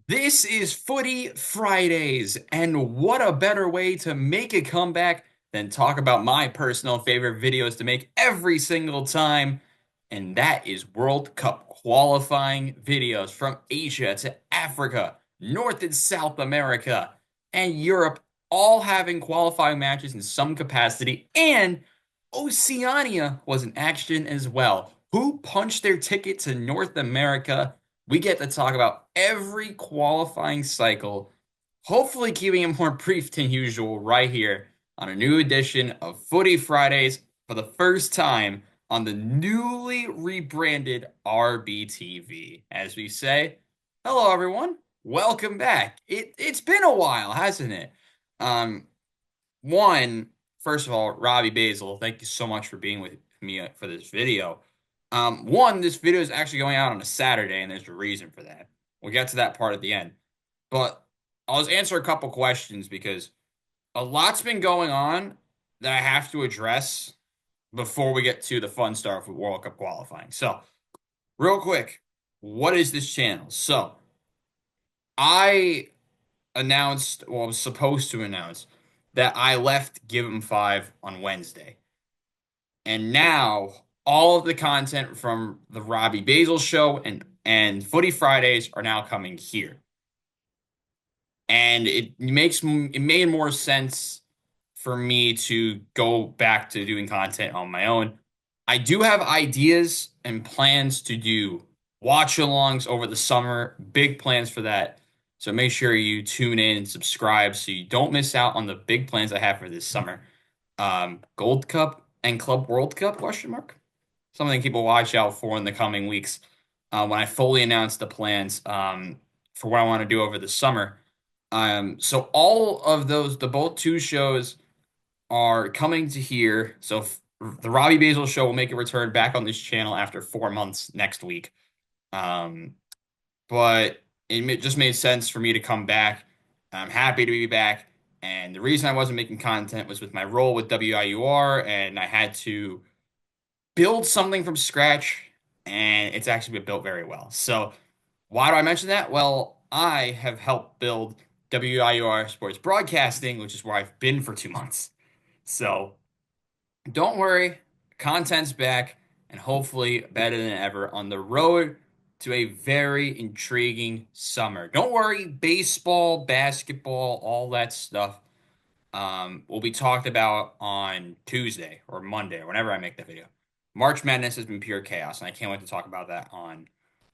This is Footy Fridays, and what a better way to make a comeback than talk about my personal favorite videos to make every single time, and that is World Cup qualifying videos from Asia to Africa, North and South America, and Europe, all having qualifying matches in some capacity, and Oceania was in action as well. Who punched their ticket to North America? We get to talk about every qualifying cycle, hopefully keeping it more brief than usual right here on a new edition of Footy Fridays for the first time on the newly rebranded RBTV. As we say, hello everyone, welcome back. It's been a while, hasn't it? Um, one, first of all, Robbie Basel, thank you so much for being with me for this video. This video is actually going out on a Saturday, and there's a reason for that. We'll get to that part at the end. But I'll just answer a couple questions because a lot's been going on that I have to address before we get to the fun stuff with World Cup qualifying. So, real quick, what is this channel? So, I I was supposed to announce that I left Give 'em Five on Wednesday. And now all of the content from the Robbie Basel Show and Footy Fridays are now coming here. And it made more sense for me to go back to doing content on my own. I do have ideas and plans to do watch-alongs over the summer, big plans for that. So make sure you tune in and subscribe so you don't miss out on the big plans I have for this summer. Gold Cup and Club World Cup question mark? Something people watch out for in the coming weeks when I fully announce the plans for what I want to do over the summer. So all of those, the both two shows are coming to here. So the Robbie Basel Show will make a return back on this channel after 4 months next week. Um, but just made sense for me to come back. I'm happy to be back. And the reason I wasn't making content was with my role with WIUR, and I had to build something from scratch, and it's actually been built very well. So, why do I mention that? Well, I have helped build WIUR Sports Broadcasting, which is where I've been for 2 months. So, don't worry, content's back, and hopefully better than ever on the road to a very intriguing summer. Don't worry, baseball, basketball, all that stuff will be talked about on Tuesday or Monday or whenever I make that video. March Madness has been pure chaos, and I can't wait to talk about that on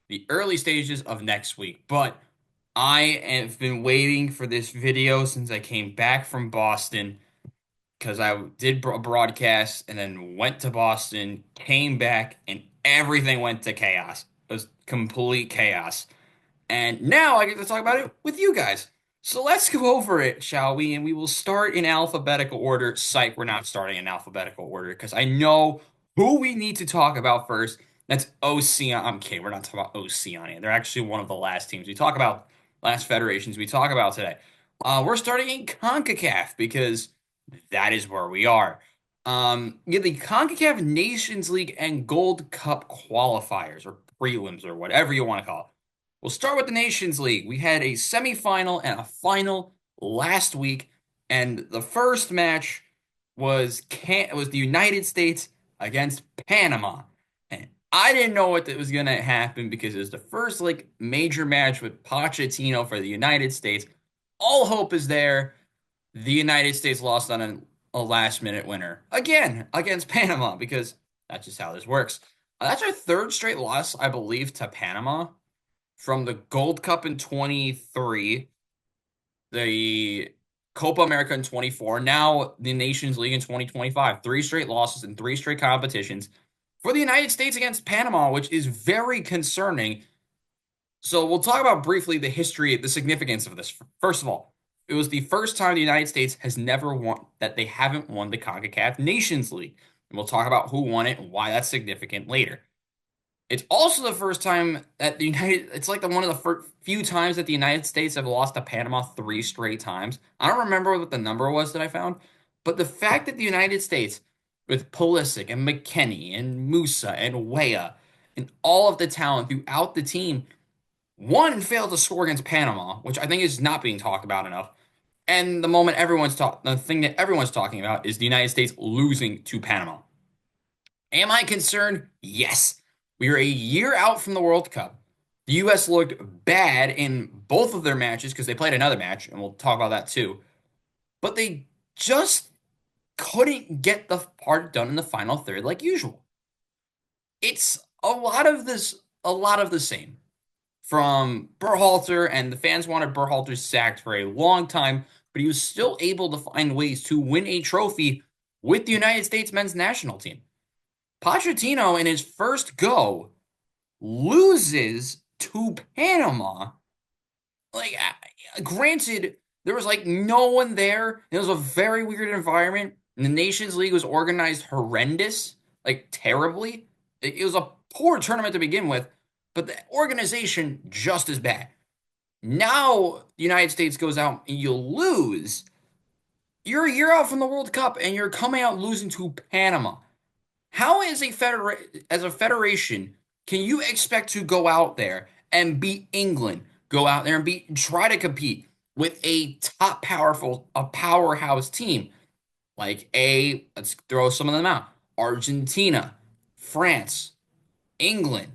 the early stages of next week. But I have been waiting for this video since I came back from Boston because I did a broadcast and then went to Boston, came back, and everything went to chaos. It was complete chaos. And now I get to talk about it with you guys. So let's go over it, shall we? And we will start in alphabetical order. Psych, we're not starting in alphabetical order because I know who we need to talk about first. That's Oceania. I'm kidding. We're not talking about Oceania. They're actually one of the last teams we talk about, last federations we talk about today. We're starting in CONCACAF because that is where we are. Yeah, the CONCACAF Nations League and Gold Cup qualifiers or prelims or whatever you want to call it. We'll start with the Nations League. We had a semifinal and a final last week, and the first match was the United States against Panama. And I didn't know what was going to happen because it was the first like major match with Pochettino for the United States. All hope is there. The United States lost on a last minute winner again against Panama because that's just how this works. That's our third straight loss, I believe, to Panama from the Gold Cup in 23, the Copa America in 24, now the Nations League in 2025. Three straight losses in three straight competitions for the United States against Panama, which is very concerning. So we'll talk about briefly the history, the significance of this. First of all, it was the first time the United States has never won, that they haven't won the CONCACAF Nations League. And we'll talk about who won it and why that's significant later. It's also the first time that it's like one of the few times that the United States have lost to Panama three straight times. I don't remember what the number was that I found, but the fact that the United States, with Pulisic and McKennie and Musa and Weah and all of the talent throughout the team, One failed to score against Panama, which I think is not being talked about enough. And the thing that everyone's talking about is the United States losing to Panama. Am I concerned? Yes. We are a year out from the World Cup. The U.S. looked bad in both of their matches because they played another match, and we'll talk about that too. But they just couldn't get the part done in the final third like usual. It's a lot of the same from Berhalter, and the fans wanted Berhalter sacked for a long time, but he was still able to find ways to win a trophy with the United States men's national team. Pochettino, in his first go, loses to Panama. Like, granted, there was like no one there. It was a very weird environment. And the Nations League was organized horrendous, like terribly. It was a poor tournament to begin with, but the organization just as bad. Now the United States goes out and you lose. You're a year out from the World Cup and you're coming out losing to Panama. How as a federation can you expect to go out there and beat England, go out there and try to compete with a powerhouse team like let's throw some of them out. Argentina, France, England.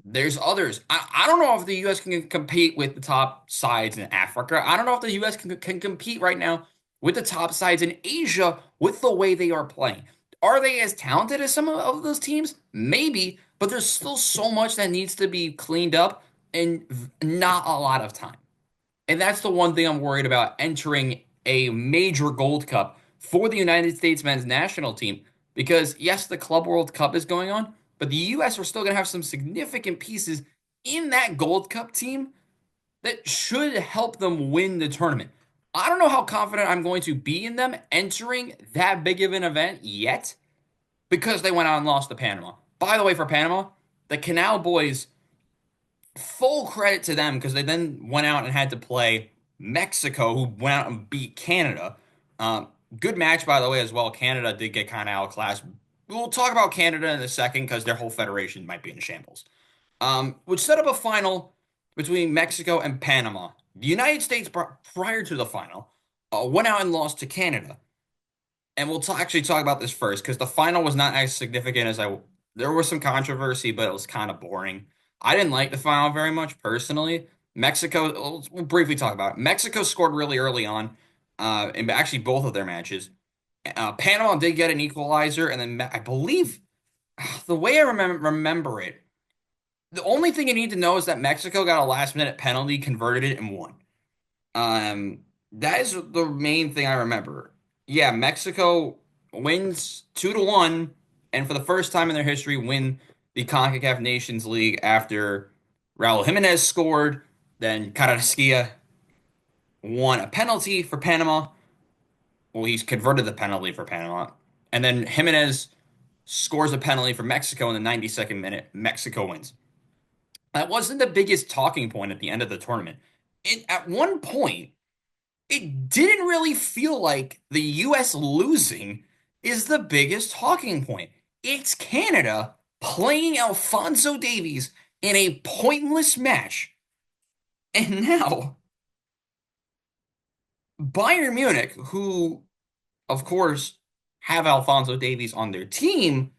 There's others. I don't know if the U.S. can compete with the top sides in Africa. I don't know if the U.S. can compete right now with the top sides in Asia with the way they are playing. Are they as talented as some of those teams? Maybe, but there's still so much that needs to be cleaned up and not a lot of time. And that's the one thing I'm worried about entering a major Gold Cup for the United States men's national team. Because, yes, the Club World Cup is going on, but the U.S. are still going to have some significant pieces in that Gold Cup team that should help them win the tournament. I don't know how confident I'm going to be in them entering that big of an event yet because they went out and lost to Panama. By the way, for Panama, the Canal Boys, full credit to them because they then went out and had to play Mexico, who went out and beat Canada. Um, Good match, by the way, as well. Canada did get kind of outclassed. We'll talk about Canada in a second because their whole federation might be in shambles. Which set up a final between Mexico and Panama. The United States, prior to the final, went out and lost to Canada. And we'll actually talk about this first because the final was not as significant as I. There was some controversy, but it was kind of boring. I didn't like the final very much personally. Mexico, we'll briefly talk about it. Mexico scored really early on, in actually both of their matches. Panama did get an equalizer, and then I believe the way I remember it, the only thing you need to know is that Mexico got a last minute penalty, converted it, and won. Um, that is the main thing I remember. Yeah, Mexico wins 2-1, and for the first time in their history, win the CONCACAF Nations League after Raul Jimenez scored. Then Carrasquilla won a penalty for Panama. Well, he's converted the penalty for Panama, and then Jimenez scores a penalty for Mexico in the 92nd minute. Mexico wins. That wasn't the biggest talking point at the end of the tournament. At one point, it didn't really feel like the US losing is the biggest talking point. It's Canada playing Alphonso Davies in a pointless match. And now, Bayern Munich, who, of course, have Alphonso Davies on their team,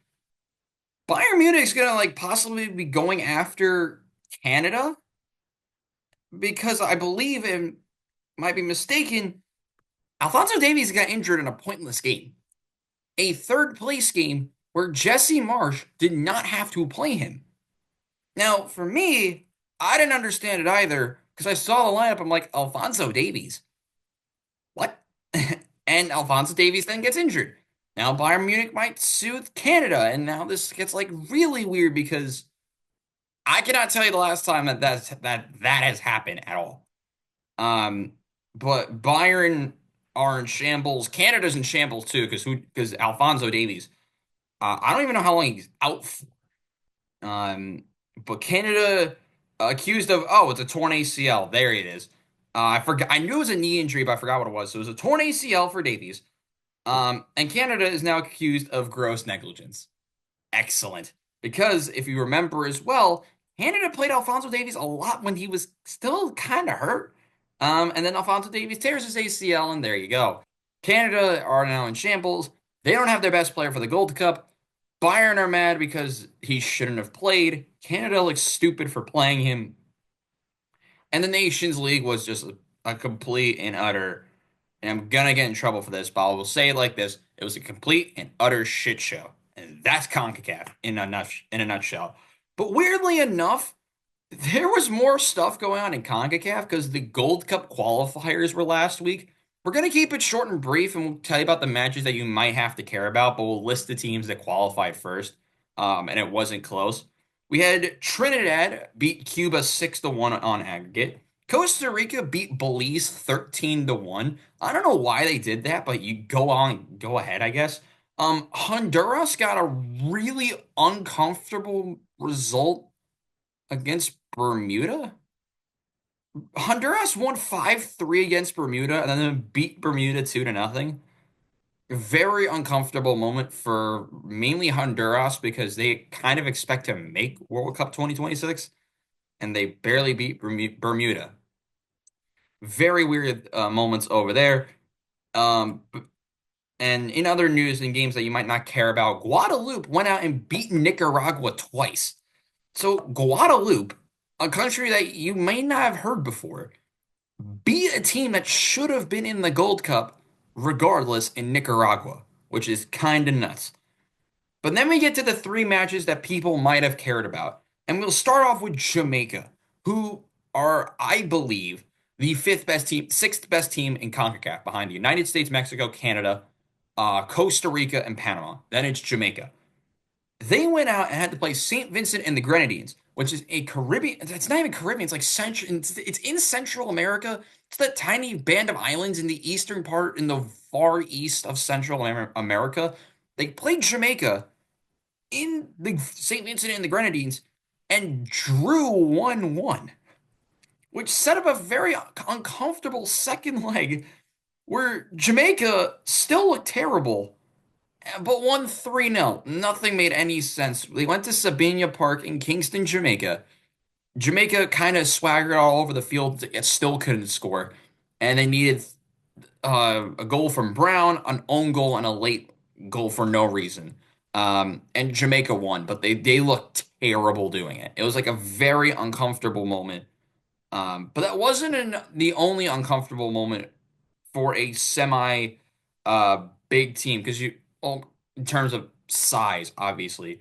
Bayern Munich's gonna like possibly be going after Canada because I believe, and might be mistaken, Alphonso Davies got injured in a pointless game, a third place game where Jesse Marsch did not have to play him. Now, for me, I didn't understand it either because I saw the lineup. I'm like, Alphonso Davies, what? And Alphonso Davies then gets injured. Now Bayern Munich might soothe Canada, and now this gets like really weird because I cannot tell you the last time that has happened at all. Um, but Bayern are in shambles. Canada's in shambles too because Alphonso Davies. I don't even know how long he's out for. But Canada accused of it's a torn ACL. There it is. I forgot. I knew it was a knee injury, but I forgot what it was. So it was a torn ACL for Davies. And Canada is now accused of gross negligence. Excellent. Because if you remember as well, Canada played Alphonso Davies a lot when he was still kind of hurt. And then Alphonso Davies tears his ACL, and there you go. Canada are now in shambles. They don't have their best player for the Gold Cup. Bayern are mad because he shouldn't have played. Canada looks stupid for playing him. And the Nations League was just a complete and utter, and I'm gonna get in trouble for this, but I will say it like this: it was a complete and utter shit show, and that's CONCACAF in a nutshell. But weirdly enough, there was more stuff going on in CONCACAF because the Gold Cup qualifiers were last week. We're gonna keep it short and brief, and we'll tell you about the matches that you might have to care about, but we'll list the teams that qualified first. And it wasn't close. We had Trinidad beat Cuba 6-1 on aggregate. Costa Rica beat Belize 13-1. I don't know why they did that, but you go ahead, I guess. Honduras got a really uncomfortable result against Bermuda. Honduras won 5-3 against Bermuda and then beat Bermuda 2-0. A very uncomfortable moment for mainly Honduras because they kind of expect to make World Cup 2026 and they barely beat Bermuda. Very weird moments over there. Um, and in other news and games that you might not care about, Guadeloupe went out and beat Nicaragua twice. So Guadeloupe, a country that you may not have heard before, beat a team that should have been in the Gold Cup regardless in Nicaragua, which is kind of nuts. But then we get to the three matches that people might have cared about. And we'll start off with Jamaica, who are, I believe, the fifth best team, sixth best team in CONCACAF behind the United States, Mexico, Canada, Costa Rica, and Panama. Then it's Jamaica. They went out and had to play St. Vincent and the Grenadines, which is a Caribbean. It's not even Caribbean. It's like Central. It's in Central America. It's that tiny band of islands in the eastern part, in the far east of Central America. They played Jamaica in the St. Vincent and the Grenadines and drew 1-1, which set up a very uncomfortable second leg where Jamaica still looked terrible but won 3-0. Nothing made any sense. They went to Sabina Park in Kingston, Jamaica. Jamaica kind of swaggered all over the field, yet still couldn't score. And they needed a goal from Brown, an own goal, and a late goal for no reason. And Jamaica won, but they looked terrible doing it. It was like a very uncomfortable moment. But that wasn't the only uncomfortable moment for a semi big team because well, in terms of size, obviously.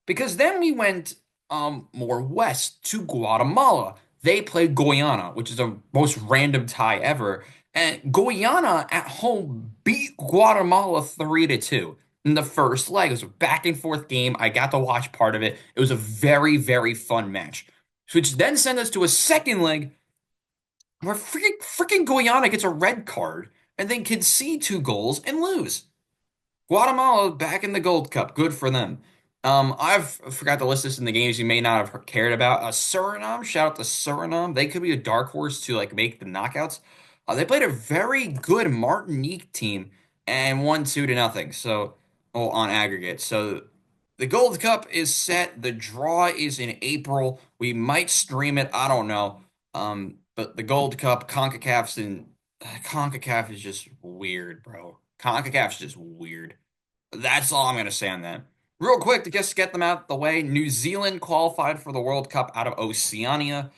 Because then we went more west to Guatemala. They played Guyana, which is the most random tie ever. And Guyana at home beat Guatemala 3-2 in the first leg. It was a back and forth game. I got to watch part of it. It was a very, very fun match. Which then sent us to a second leg where freaking Guyana gets a red card and then concede two goals and lose. Guatemala back in the Gold Cup. Good for them. I've forgot to list this in the games you may not have cared about. Suriname, shout out to Suriname. They could be a dark horse to like make the knockouts. They played a very good Martinique team and won 2-0. So, oh, on aggregate. So the Gold Cup is set. The draw is in April. We might stream it. I don't know. But the Gold Cup, CONCACAF is just weird, bro. CONCACAF's just weird. That's all I'm gonna say on that. Real quick to just get them out of the way, New Zealand qualified for the World Cup out of Oceania.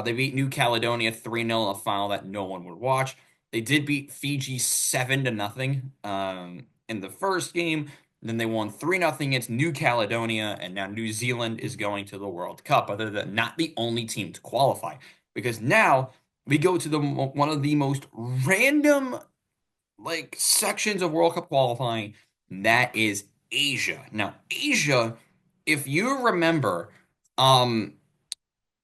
They beat New Caledonia 3-0 in a final that no one would watch. They did beat Fiji 7-0 in the first game. Then they won 3-0 against New Caledonia, and now New Zealand is going to the World Cup. Other than not the only team to qualify, because now we go to the one of the most random like sections of World Cup qualifying, and that is Asia. Now, Asia, if you remember, um,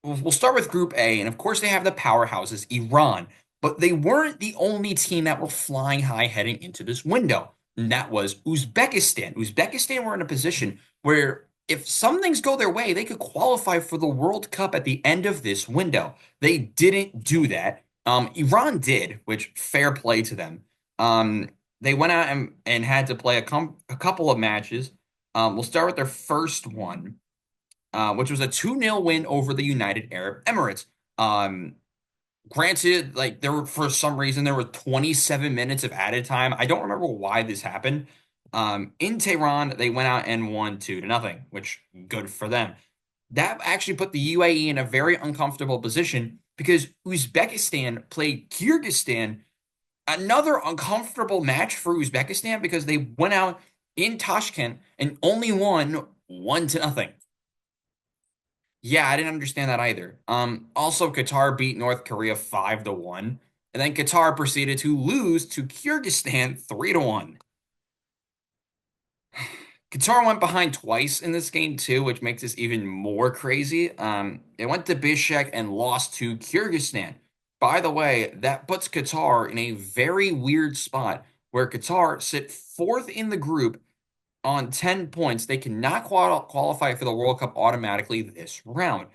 we'll start with Group A, and of course they have the powerhouses, Iran, but they weren't the only team that were flying high heading into this window, and that was Uzbekistan. Uzbekistan were in a position where if some things go their way, they could qualify for the World Cup at the end of this window. They didn't do that. Iran did, which fair play to them. They went out and had to play a couple of matches. We'll start with their first one. which was a 2-0 win over the United Arab Emirates. Um, Granted, like there were for some reason there were 27 minutes of added time. I don't remember why this happened. In Tehran, they went out and won 2-0, which good for them. That actually put the UAE in a very uncomfortable position because Uzbekistan played Kyrgyzstan, another uncomfortable match for Uzbekistan because they went out in Tashkent and only won 1-0. Yeah, I didn't understand that either. Also Qatar beat North Korea 5-1, and then Qatar proceeded to lose to Kyrgyzstan 3-1. Qatar went behind twice in this game too, which makes this even more crazy. It went to Bishkek and lost to Kyrgyzstan. By the way, that puts Qatar in a very weird spot where Qatar sit fourth in the group on 10 points. They cannot qualify for the World Cup automatically this round.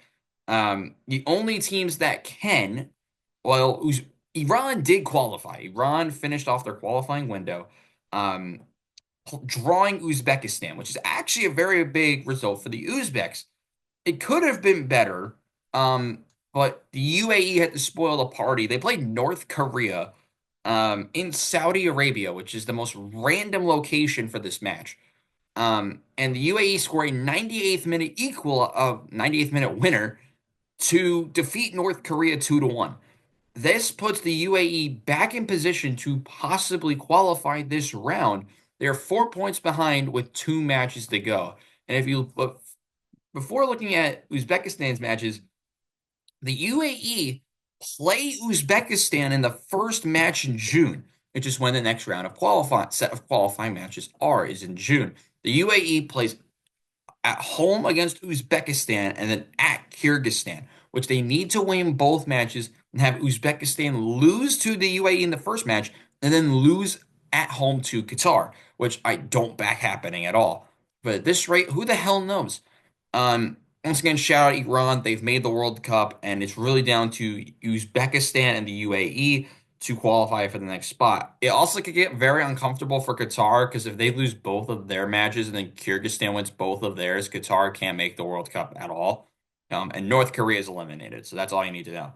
The only teams that can, well, Iran did qualify. Iran finished off their qualifying window. Um, Drawing Uzbekistan, which is actually a very big result for the Uzbeks. It could have been better, but the UAE had to spoil the party. They played North Korea in Saudi Arabia, which is the most random location for this match. And the UAE scored a 98th minute 98th minute winner to defeat North Korea 2-1. This puts the UAE back in position to possibly qualify this round. They're 4 points behind with 2 matches to go. And if you look before looking at Uzbekistan's matches, the UAE play Uzbekistan in the first match in June, which is when the next round of qualifying set of qualifying matches is in June. The UAE plays at home against Uzbekistan and then at Kyrgyzstan, which they need to win both matches and have Uzbekistan lose to the UAE in the first match and then lose at home to Qatar, which I don't back happening at all. But at this rate, who the hell knows? Once again, shout out Iran. They've made the World Cup, and it's really down to Uzbekistan and the UAE to qualify for the next spot. It also could get very uncomfortable for Qatar because if they lose both of their matches and then Kyrgyzstan wins both of theirs, Qatar can't make the World Cup at all. And North Korea is eliminated. So that's all you need to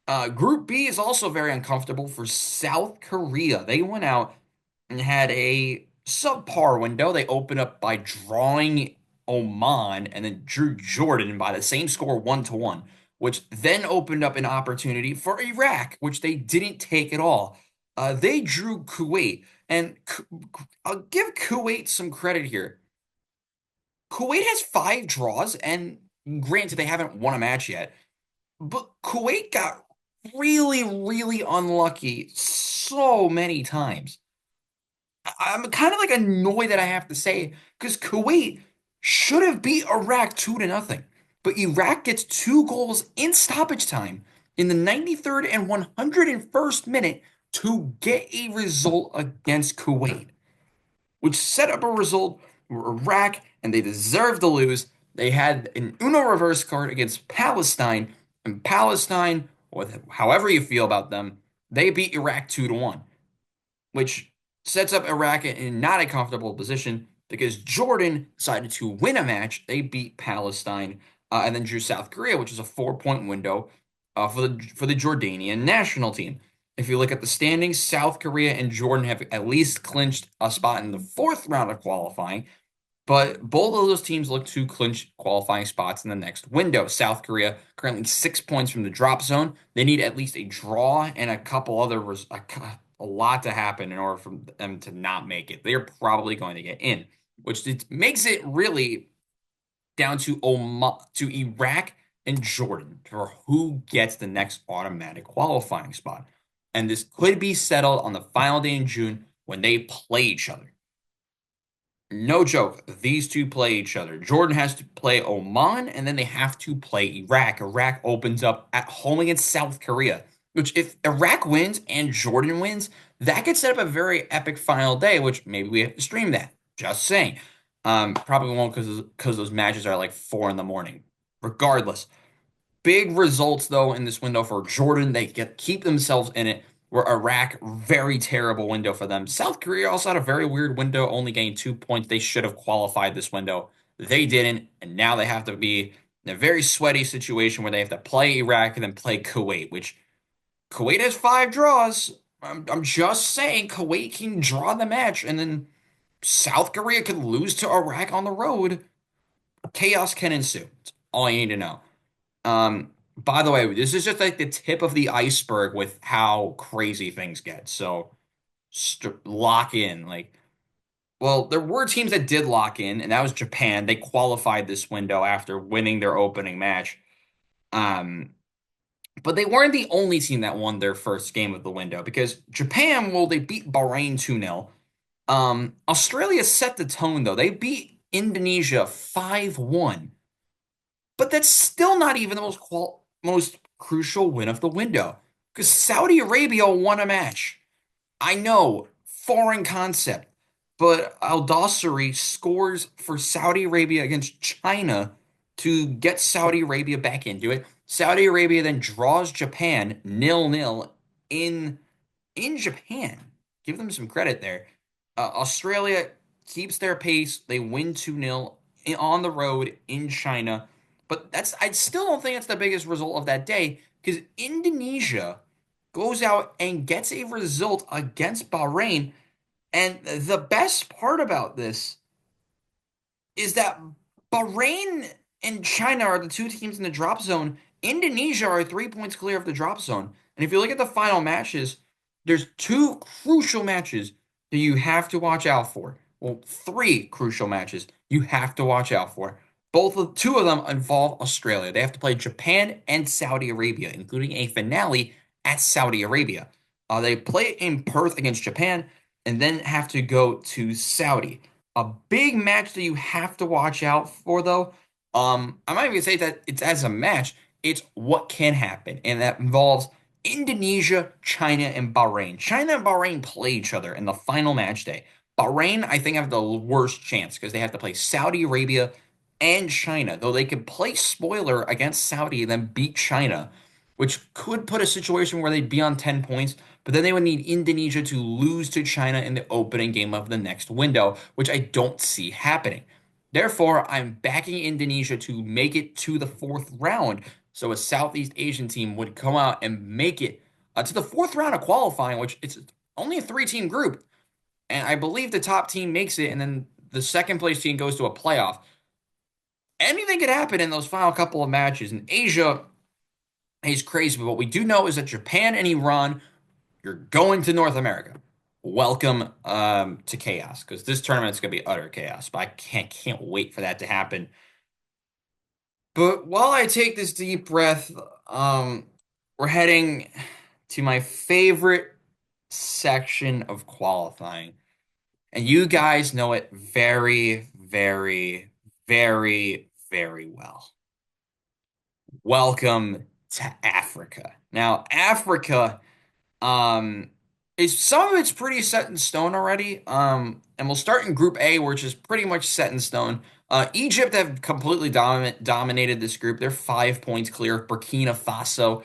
know. Group B is also very uncomfortable for South Korea. They went out and had a subpar window. They opened up by drawing Oman and then drew Jordan by the same score 1-1, which then opened up an opportunity for Iraq, which they didn't take at all. They drew Kuwait, and I'll give Kuwait some credit here. Kuwait has 5 draws, and granted, they haven't won a match yet, but Kuwait got really, really unlucky so many times. I'm kind of like annoyed that I have to say because Kuwait should have beat Iraq 2-0, but Iraq gets 2 goals in stoppage time in the 93rd and 101st minute to get a result against Kuwait, which set up a result for Iraq, and they deserved to lose. They had an Uno reverse card against Palestine, and Palestine, with however you feel about them, they beat Iraq 2-1, which sets up Iraq in not a comfortable position because Jordan decided to win a match. They beat Palestine and then drew South Korea, which is a 4 point window for the Jordanian national team. If you look at the standings, South Korea and Jordan have at least clinched a spot in the fourth round of qualifying, but both of those teams look to clinch qualifying spots in the next window. South Korea currently 6 points from the drop zone. They need at least a draw and a couple other a lot to happen in order for them to not make it. They're probably going to get in, which makes it really down to Iraq and Jordan for who gets the next automatic qualifying spot. And this could be settled on the final day in June when they play each other. No joke, these two play each other. Jordan has to play Oman, and then they have to play Iraq. Iraq opens up at home against South Korea, which if Iraq wins and Jordan wins, that could set up a very epic final day, which maybe we have to stream that. Just saying. Probably won't because those matches are like 4 in the morning. Regardless, big results though in this window for Jordan. They keep themselves in it. Where Iraq, very terrible window for them. South Korea also had a very weird window, only getting 2 points. They should have qualified this window. They didn't, and now they have to be in a very sweaty situation where they have to play Iraq and then play Kuwait, which Kuwait has 5 draws. I'm just saying Kuwait can draw the match, and then South Korea could lose to Iraq on the road. Chaos can ensue. That's all you need to know. By the way, this is just like the tip of the iceberg with how crazy things get. So lock in. Well, there were teams that did lock in, and that was Japan. They qualified this window after winning their opening match. Um, but they weren't the only team that won their first game of the window because Japan, well, they beat Bahrain 2-0. Australia set the tone though. They beat Indonesia 5-1. But that's still not even the most crucial win of the window because Saudi Arabia won a match. I know, foreign concept, but Al Dawsari scores for Saudi Arabia against China to get Saudi Arabia back into it. Saudi Arabia then draws Japan 0-0 in in Japan. Give them some credit there. Australia keeps their pace. They win 2-0 on the road in China. But I still don't think that's the biggest result of that day because Indonesia goes out and gets a result against Bahrain. And the best part about this is that Bahrain and China are the two teams in the drop zone. Indonesia are 3 points clear of the drop zone. And if you look at the final matches, there's two crucial matches that you have to watch out for. Well, three crucial matches you have to watch out for. Two of them involve Australia. They have to play Japan and Saudi Arabia, including a finale at Saudi Arabia. They play in Perth against Japan and then have to go to Saudi. A big match that you have to watch out for, though. I'm not even say that it's as a match. It's what can happen, and that involves Indonesia, China, and Bahrain. China and Bahrain play each other in the final match day. Bahrain, I think, have the worst chance because they have to play Saudi Arabia and China, though they could play spoiler against Saudi and then beat China, which could put a situation where they'd be on 10 points, but then they would need Indonesia to lose to China in the opening game of the next window, which I don't see happening. Therefore, I'm backing Indonesia to make it to the fourth round. So a Southeast Asian team would come out and make it to the fourth round of qualifying, which it's only a 3-team group. And I believe the top team makes it, and then the second place team goes to a playoff. Anything could happen in those final couple of matches. And Asia is crazy, but what we do know is that Japan and Iran, you're going to North America. Welcome to chaos because this tournament's gonna be utter chaos. But I can't wait for that to happen. But while I take this deep breath, we're heading to my favorite section of qualifying. And you guys know it very, very, very, very well. Welcome to Africa. Now, Africa, um, is some of it's pretty set in stone already. And we'll start in Group A, which is pretty much set in stone. Egypt have completely dominated this group. They're 5 points clear of Burkina Faso.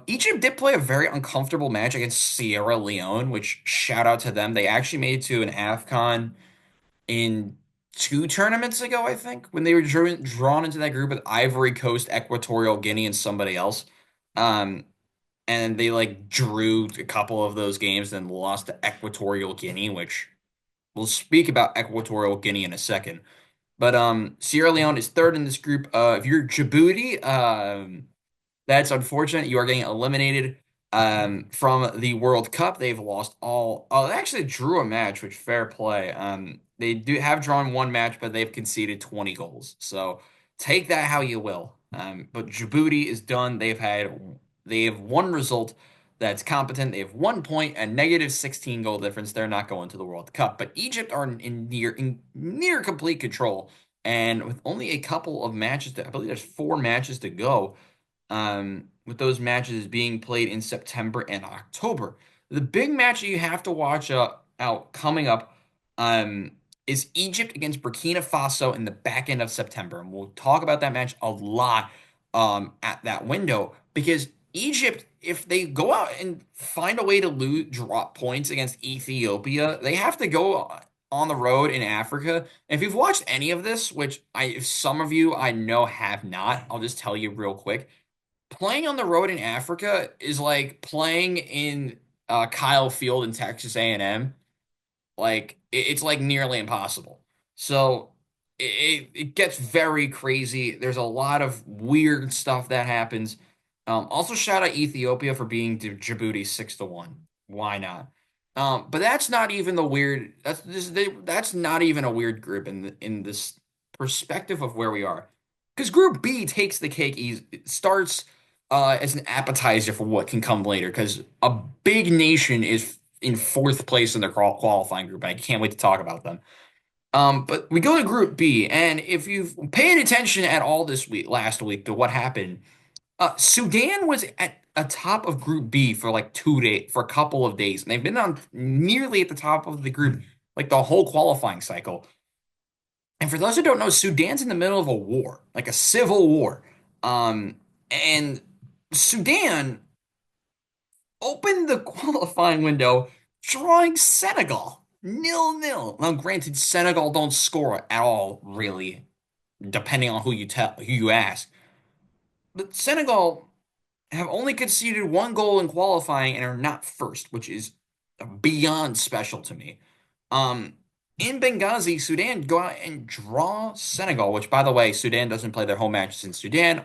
Egypt did play a very uncomfortable match against Sierra Leone, which shout out to them. They actually made it to an AFCON in 2 tournaments ago, I think, when they were drawn into that group with Ivory Coast, Equatorial Guinea, and somebody else. Um, and they like drew a couple of those games, then lost to Equatorial Guinea, which we'll speak about Equatorial Guinea in a second. But Sierra Leone is third in this group. If you're Djibouti, that's unfortunate. You are getting eliminated from the World Cup. They've lost all. Oh, they actually drew a match, which fair play. They do have drawn one match, but they've conceded 20 goals. So take that how you will. But Djibouti is done. They have one result that's competent. They have 1 point and negative 16 goal difference. They're not going to the World Cup. But Egypt are in near complete control. And with only a couple of matches, I believe there's 4 matches to go, with those matches being played in September and October. The big match that you have to watch out coming up is Egypt against Burkina Faso in the back end of September. And we'll talk about that match a lot at that window because Egypt, if they go out and find a way to drop points against Ethiopia, they have to go on the road in Africa. If you've watched any of this, which if some of you I know have not, I'll just tell you real quick. Playing on the road in Africa is like playing in Kyle Field in Texas A&M. Like it's like nearly impossible. So it gets very crazy. There's a lot of weird stuff that happens. Also, shout out Ethiopia for beating Djibouti 6-1. Why not? But that's not even the weird. That's not even a weird group in this perspective of where we are. Because Group B takes the cake. Easy. It starts as an appetizer for what can come later. Because a big nation is in fourth place in the qualifying group. I can't wait to talk about them. But we go to Group B, and if you've paid attention at all this week, last week, to what happened, Sudan was at a top of Group B for like 2 days, for a couple of days, and they've been on nearly at the top of the group like the whole qualifying cycle. And for those who don't know, Sudan's in the middle of a war, like a civil war. And Sudan opened the qualifying window drawing Senegal 0-0. Now, granted, Senegal don't score at all, really, depending on who you ask. But Senegal have only conceded one goal in qualifying and are not first, which is beyond special to me. Um, in Benghazi, Sudan go out and draw Senegal, which, by the way, Sudan doesn't play their home matches in Sudan,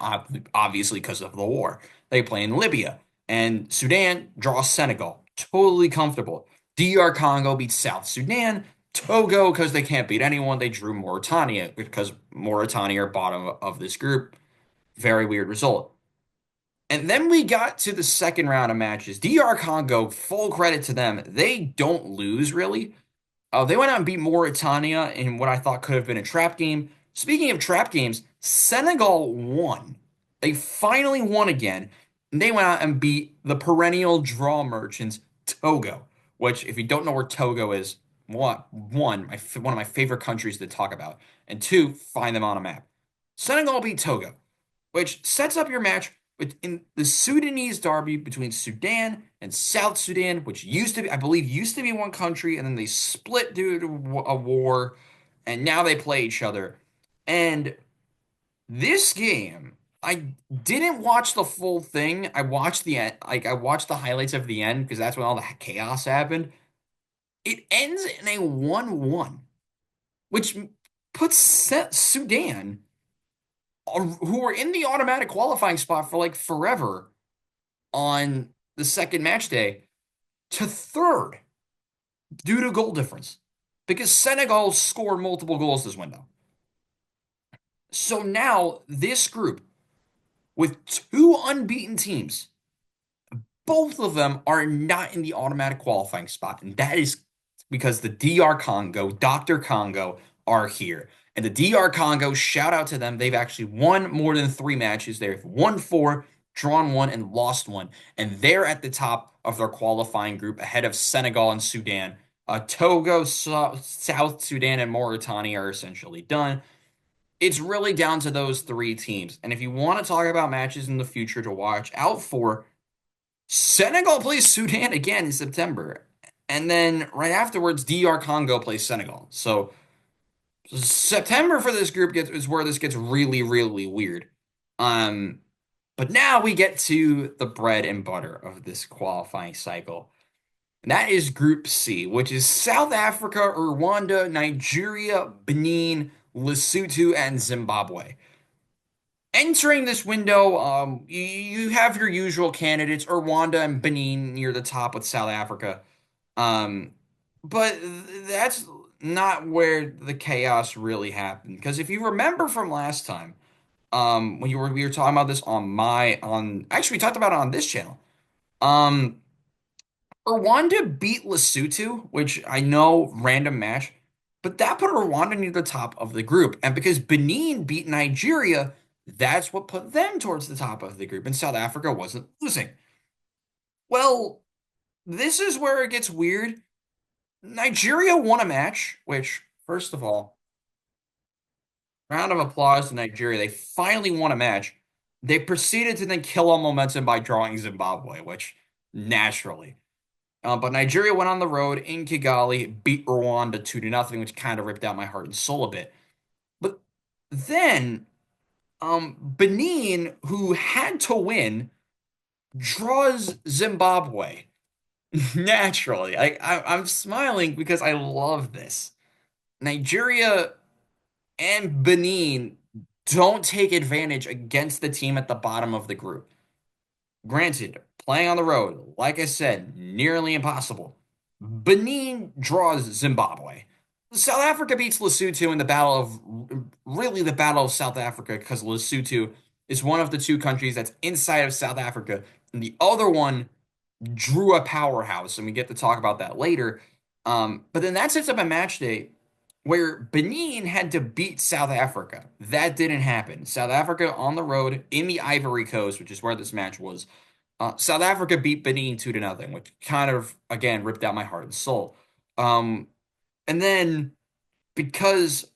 obviously because of the war. They play in Libya, and Sudan draws Senegal. Totally comfortable. DR Congo beats South Sudan. Togo, because they can't beat anyone, they drew Mauritania because Mauritania are bottom of this group. Very weird result. And then we got to the second round of matches. DR Congo, full credit to them. They don't lose, really. They went out and beat Mauritania in what I thought could have been a trap game. Speaking of trap games, Senegal won. They finally won again. And they went out and beat the perennial draw merchants, Togo, which, if you don't know where Togo is, one of my favorite countries to talk about, and two, find them on a map. Senegal beat Togo, which sets up your match in the Sudanese derby between Sudan and South Sudan, which used to be, I believe, used to be one country, and then they split due to a war, and now they play each other. And this game, I didn't watch the full thing. I watched the end, like I watched the highlights of the end because that's when all the chaos happened. It ends in a 1-1, which puts Sudan, who were in the automatic qualifying spot for like forever on the second match day, to third due to goal difference because Senegal scored multiple goals this window. So now this group with two unbeaten teams, both of them are not in the automatic qualifying spot. And that is because the DR Congo, Dr. Congo, are here. And the DR Congo, shout out to them. They've actually won more than three matches. They've won four, drawn one, and lost one. And they're at the top of their qualifying group ahead of Senegal and Sudan. Togo, South Sudan, and Mauritania are essentially done. It's really down to those three teams. And if you want to talk about matches in the future to watch out for, Senegal plays Sudan again in September. And then right afterwards, DR Congo plays Senegal. So September for this group is where this gets really, really weird. Um, but now we get to the bread and butter of this qualifying cycle. And that is Group C, which is South Africa, Rwanda, Nigeria, Benin, Lesotho, and Zimbabwe. Entering this window, you have your usual candidates, Rwanda and Benin near the top with South Africa. Um, but that's not where the chaos really happened. Because if you remember from last time, when we were talking about this actually we talked about it on this channel. Um, Rwanda beat Lesotho, which I know random match, but that put Rwanda near the top of the group. And because Benin beat Nigeria, that's what put them towards the top of the group, and South Africa wasn't losing. Well, this is where it gets weird. Nigeria won a match, which, first of all, round of applause to Nigeria. They finally won a match. They proceeded to then kill all momentum by drawing Zimbabwe, which naturally. But Nigeria went on the road in Kigali, beat Rwanda 2-0, which kind of ripped out my heart and soul a bit. But then Benin, who had to win, draws Zimbabwe. Naturally. I'm smiling because I love this. Nigeria and Benin don't take advantage against the team at the bottom of the group. Granted, playing on the road, like I said, nearly impossible. Benin draws Zimbabwe. South Africa beats Lesotho in the battle of really the battle of South Africa because Lesotho is one of the two countries that's inside of South Africa, and the other one drew a powerhouse, and we get to talk about that later. But then that sets up a match day where Benin had to beat South Africa. That didn't happen. South Africa on the road in the Ivory Coast, which is where this match was. South Africa beat Benin 2-0, which kind of again ripped out my heart and soul. Um, and then because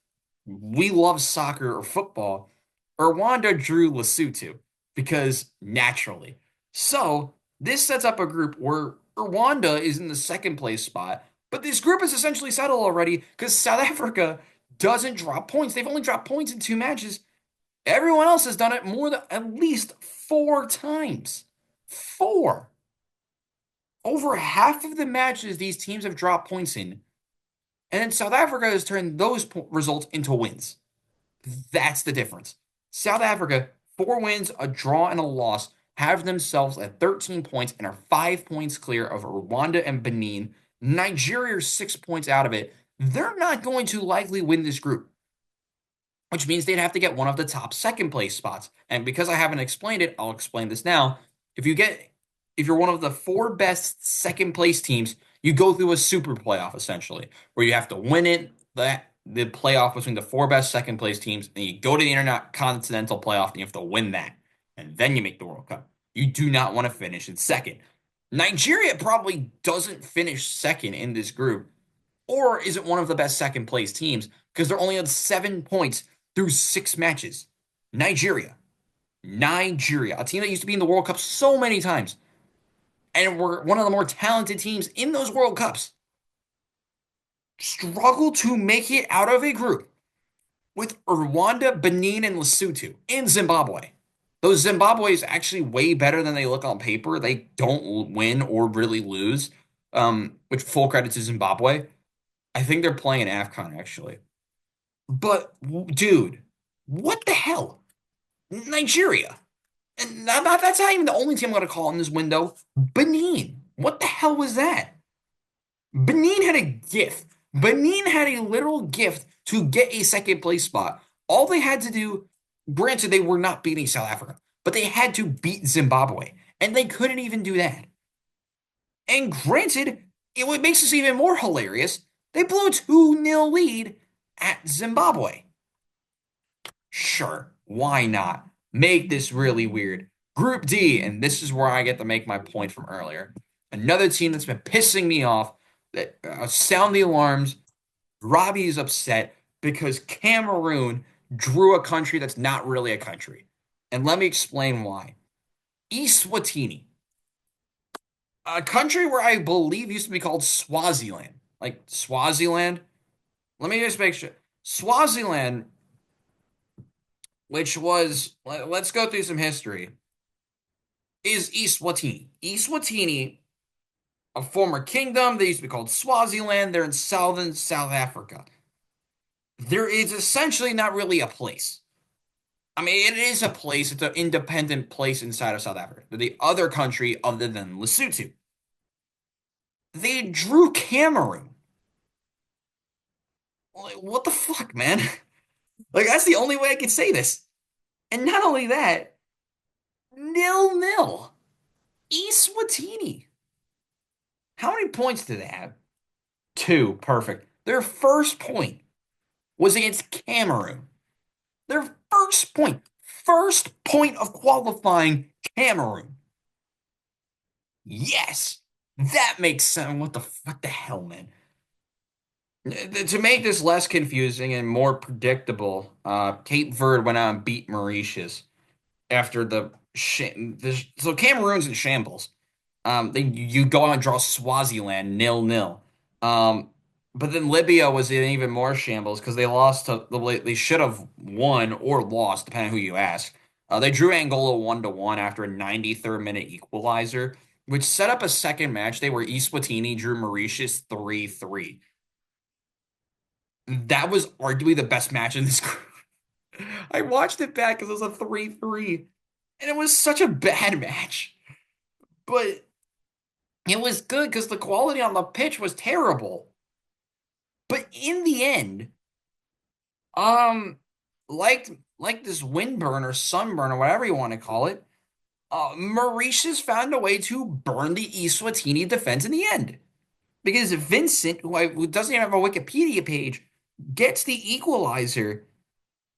we love soccer or football, Rwanda drew Lesotho because naturally. So this sets up a group where Rwanda is in the second place spot, but this group is essentially settled already because South Africa doesn't drop points. They've only dropped points in two matches. Everyone else has done it more than at least four times. Four. Over half of the matches these teams have dropped points in, and then South Africa has turned those results into wins. That's the difference. South Africa, 4 wins, a draw, and a loss, have themselves at 13 points and are 5 points clear of Rwanda and Benin. Nigeria are 6 points out of it. They're not going to likely win this group, which means they'd have to get one of the top second place spots. And because I haven't explained it, I'll explain this now. If you're one of the four best second place teams, you go through a super playoff essentially, where you have to win it, the playoff between the four best second place teams, and you go to the Intercontinental playoff and you have to win that. And then you make the World Cup. You do not want to finish in second. Nigeria probably doesn't finish second in this group, or isn't one of the best second place teams because they're only on 7 points through 6 matches. Nigeria, a team that used to be in the World Cup so many times, and were one of the more talented teams in those World Cups, struggle to make it out of a group with Rwanda, Benin, and Lesotho in Zimbabwe. Those Zimbabwe is actually way better than they look on paper. They don't win or really lose, which full credit to Zimbabwe. I think they're playing AFCON actually. But dude, what the hell? Nigeria. And that's not even the only team I'm going to call in this window. Benin. What the hell was that? Benin had a gift. Benin had a literal gift to get a second place spot. All they had to do, granted, they were not beating South Africa, but they had to beat Zimbabwe. And they couldn't even do that. And granted, what makes this even more hilarious, they blew a 2-0 lead at Zimbabwe. Sure, why not? Make this really weird. Group D, and this is where I get to make my point from earlier. Another team that's been pissing me off, that sound the alarms. Robbie's upset because Cameroon drew a country that's not really a country. And let me explain why. Eswatini, a country where I believe used to be called Swaziland. Like Swaziland. Let me just make sure. Swaziland, which was, let's go through some history, is Eswatini. Eswatini, a former kingdom, they used to be called Swaziland. They're in southern South Africa. There is essentially not really a place. I mean, it is a place. It's an independent place inside of South Africa. They're the other country other than Lesotho. They drew Cameroon. Like, what the fuck, man? Like, that's the only way I could say this. And not only that, 0-0. Eswatini. How many points did they have? Two. Perfect. Their first point was against Cameroon. Their first point of qualifying, Cameroon. Yes, that makes sense. What the hell, man? To make this less confusing and more predictable, Cape Verde went out and beat Mauritius after so Cameroon's in shambles. You go out and draw Swaziland 0-0. Um, but then Libya was in even more shambles because they lost to they should have won or lost depending on who you ask. They drew Angola 1-1 after a 93rd minute equalizer, which set up a second match day where Eswatini drew Mauritius 3-3. That was arguably the best match in this group. I watched it back because it was a 3-3, and it was such a bad match. But it was good because the quality on the pitch was terrible. But in the end, um, like like this windburn or sunburn or whatever you want to call it, Mauritius found a way to burn the Eswatini defense in the end. Because Vincent, who doesn't even have a Wikipedia page, gets the equalizer.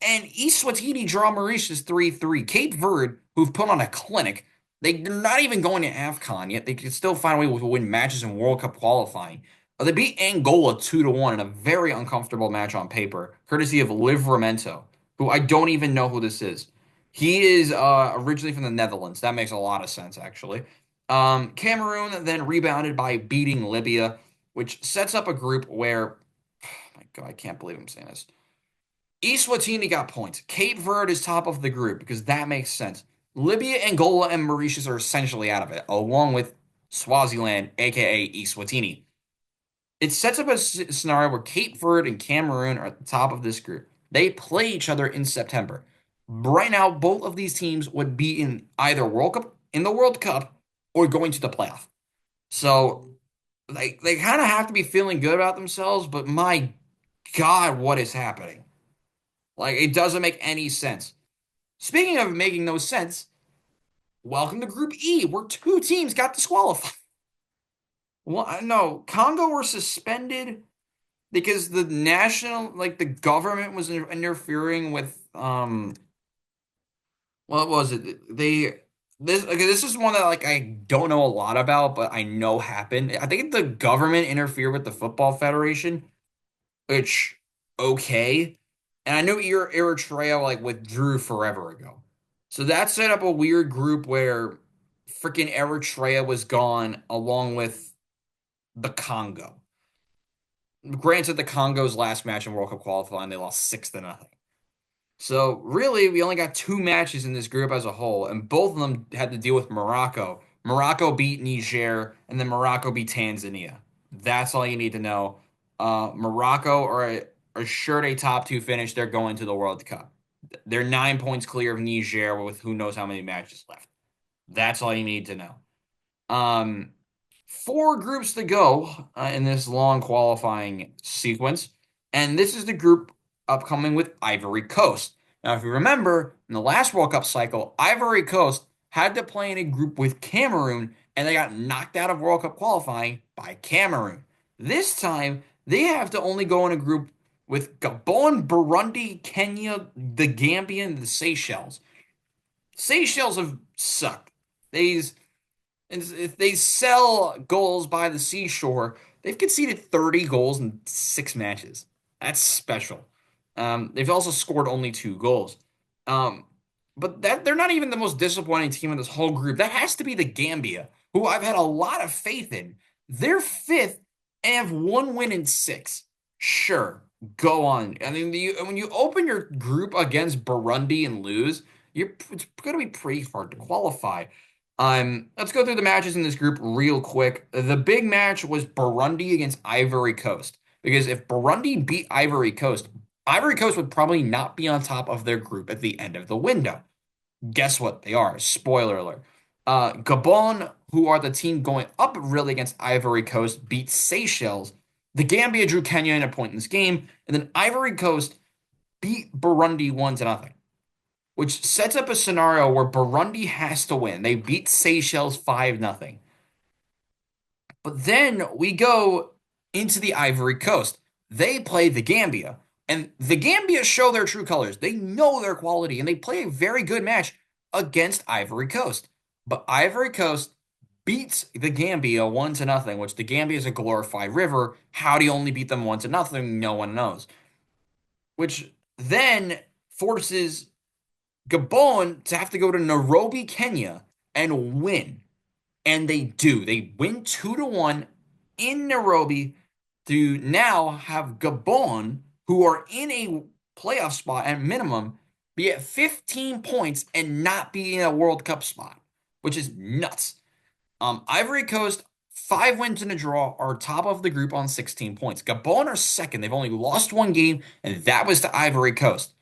And Eswatini draw Mauritius 3-3. Cape Verde, who've put on a clinic, they're not even going to AFCON yet. They can still find a way to win matches in World Cup qualifying. They beat Angola 2-1 in a very uncomfortable match on paper, courtesy of Livramento, who I don't even know who this is. He is originally from the Netherlands. That makes a lot of sense, actually. Cameroon then rebounded by beating Libya, which sets up a group where, oh my God, I can't believe I'm saying this. Eswatini got points. Cape Verde is top of the group because that makes sense. Libya, Angola, and Mauritius are essentially out of it, along with Swaziland, aka Eswatini. It sets up a scenario where Cape Verde and Cameroon are at the top of this group. They play each other in September. Right now, both of these teams would be in either World Cup in the World Cup or going to the playoff. So they kind of have to be feeling good about themselves, but my God, what is happening? Like, it doesn't make any sense. Speaking of making no sense, welcome to Group E, where two teams got disqualified. Well, no, Congo were suspended because the national, like the government was interfering with, what was it? This is one that like I don't know a lot about, but I know happened. I think the government interfered with the football federation, which okay. And I know Eritrea like withdrew forever ago. So that set up a weird group where freaking Eritrea was gone along with the Congo. Granted, the Congo's last match in World Cup qualifying, they lost 6-0. So really, we only got two matches in this group as a whole, and both of them had to deal with Morocco. Morocco beat Niger, and then Morocco beat Tanzania. That's all you need to know. Morocco are sure a top two finish. They're going to the World Cup. They're 9 points clear of Niger with who knows how many matches left. That's all you need to know. Um, Four groups to go in this long qualifying sequence, and this is the group upcoming with Ivory Coast. Now, if you remember, in the last World Cup cycle, Ivory Coast had to play in a group with Cameroon, and they got knocked out of World Cup qualifying by Cameroon. This time, they have to only go in a group with Gabon, Burundi, Kenya, the Gambia, and the Seychelles. Seychelles have sucked. These and if they sell goals by the seashore, they've conceded 30 goals in 6 matches. That's special. They've also scored only 2 goals. Um, but that they're not even the most disappointing team in this whole group. That has to be the Gambia, who I've had a lot of faith in. They're fifth and have 1 win in 6. Sure, go on. I mean, when you open your group against Burundi and lose, it's going to be pretty hard to qualify. Let's go through the matches in this group real quick. The big match was Burundi against Ivory Coast. Because if Burundi beat Ivory Coast would probably not be on top of their group at the end of the window. Guess what? They are. Spoiler alert. Gabon, who are the team going up really against Ivory Coast, beat Seychelles. The Gambia drew Kenya in a point in this game, and then Ivory Coast beat Burundi 1-0, which sets up a scenario where Burundi has to win. They beat Seychelles 5-0. But then we go into the Ivory Coast. They play the Gambia, and the Gambia show their true colors. They know their quality, and they play a very good match against Ivory Coast. But Ivory Coast beats the Gambia 1-0, which the Gambia is a glorified river. How do you only beat them 1-0? No one knows. Which then forces Gabon to have to go to Nairobi, Kenya, and win. And they do. They win 2-1 in Nairobi to now have Gabon, who are in a playoff spot at minimum, be at 15 points and not be in a World Cup spot, which is nuts. Ivory Coast, 5 wins and a draw, are top of the group on 16 points. Gabon are second. They've only lost one game, and that was to Ivory Coast.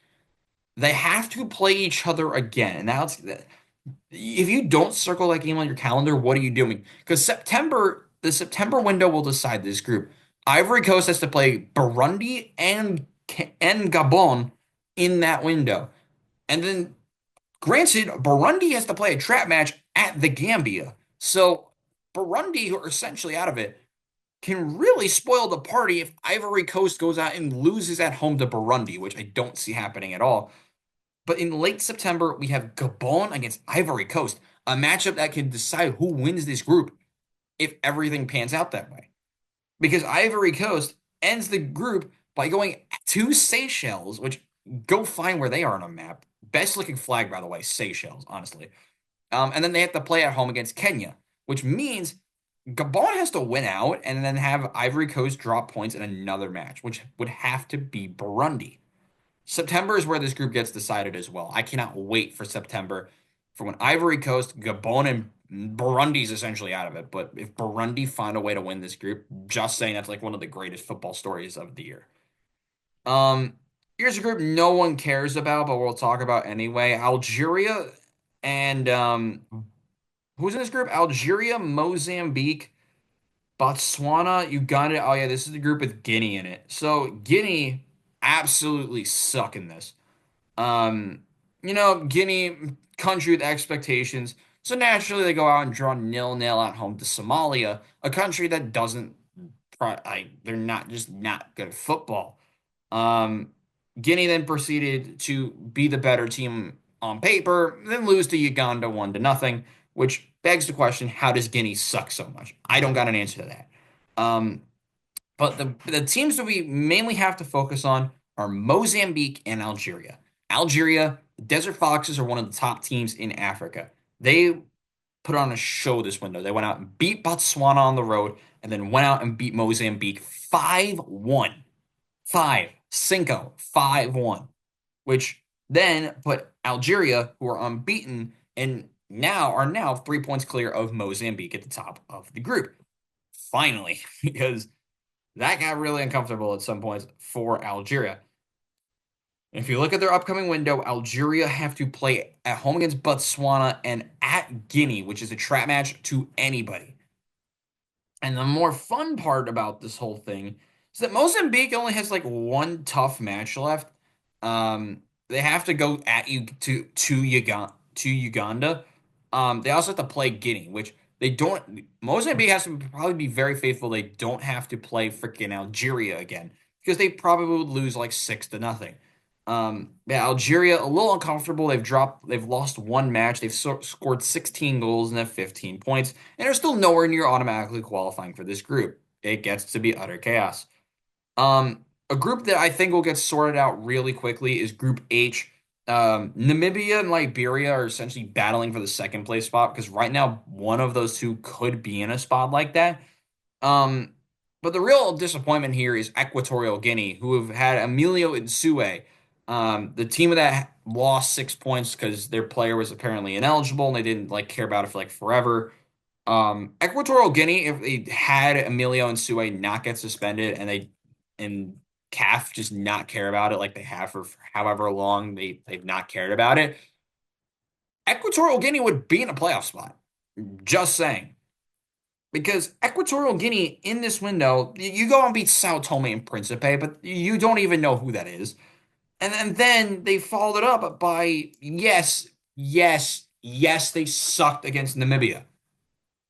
They have to play each other again. And that's if you don't circle that game on your calendar, what are you doing? Because the September window will decide this group. Ivory Coast has to play Burundi and Gabon in that window. And then, granted, Burundi has to play a trap match at the Gambia. So Burundi, who are essentially out of it, can really spoil the party if Ivory Coast goes out and loses at home to Burundi, which I don't see happening at all. But in late September, we have Gabon against Ivory Coast, a matchup that can decide who wins this group if everything pans out that way. Because Ivory Coast ends the group by going to Seychelles, which go find where they are on a map. Best looking flag, by the way, Seychelles, honestly. And then they have to play at home against Kenya, which means Gabon has to win out and then have Ivory Coast drop points in another match, which would have to be Burundi. September is where this group gets decided as well. I cannot wait for September for when Ivory Coast, Gabon, and Burundi's essentially out of it. But if Burundi find a way to win this group, just saying that's like one of the greatest football stories of the year. Um, Here's a group no one cares about, but we'll talk about anyway. Algeria and who's in this group? Algeria, Mozambique, Botswana, Uganda. Oh yeah, this is the group with Guinea in it. So Guinea absolutely suck in this. Um, Guinea, country with expectations. So naturally, they go out and draw 0-0 at home to Somalia, a country that doesn't, they're not just not good at football. Um, Guinea then proceeded to be the better team on paper, then lose to Uganda 1-0, which begs the question, how does Guinea suck so much? I don't got an answer to that. Um, but the teams that we mainly have to focus on are Mozambique and Algeria. Algeria, the Desert Foxes are one of the top teams in Africa. They put on a show this window. They went out and beat Botswana on the road and then went out and beat Mozambique 5-1. 5-1, which then put Algeria, who are unbeaten, and now 3 points clear of Mozambique at the top of the group. Finally, because that got really uncomfortable at some points for Algeria. If you look at their upcoming window, Algeria have to play at home against Botswana and at Guinea, which is a trap match to anybody. And the more fun part about this whole thing is that Mozambique only has like one tough match left. They have to go at you to Uganda. They also have to play Guinea, which they don't. Mozambique has to probably be very faithful. They don't have to play freaking Algeria again because they probably would lose like 6-0. Yeah, Algeria a little uncomfortable. They've lost one match. They've scored 16 goals and have 15 points, and they're still nowhere near automatically qualifying for this group. It gets to be utter chaos. A group that I think will get sorted out really quickly is Group H. Namibia and Liberia are essentially battling for the second place spot because right now one of those two could be in a spot like that. Um, but the real disappointment here is Equatorial Guinea, who have had Emilio Insue, the team that lost 6 points because their player was apparently ineligible and they didn't like care about it for like forever. Equatorial Guinea, if they had Emilio Insue not get suspended and CAF just not care about it like they have for however long they've not cared about it, Equatorial Guinea would be in a playoff spot. Just saying. Because Equatorial Guinea in this window, you go and beat Sao Tome and Principe, but you don't even know who that is. And then they followed it up by yes, they sucked against Namibia.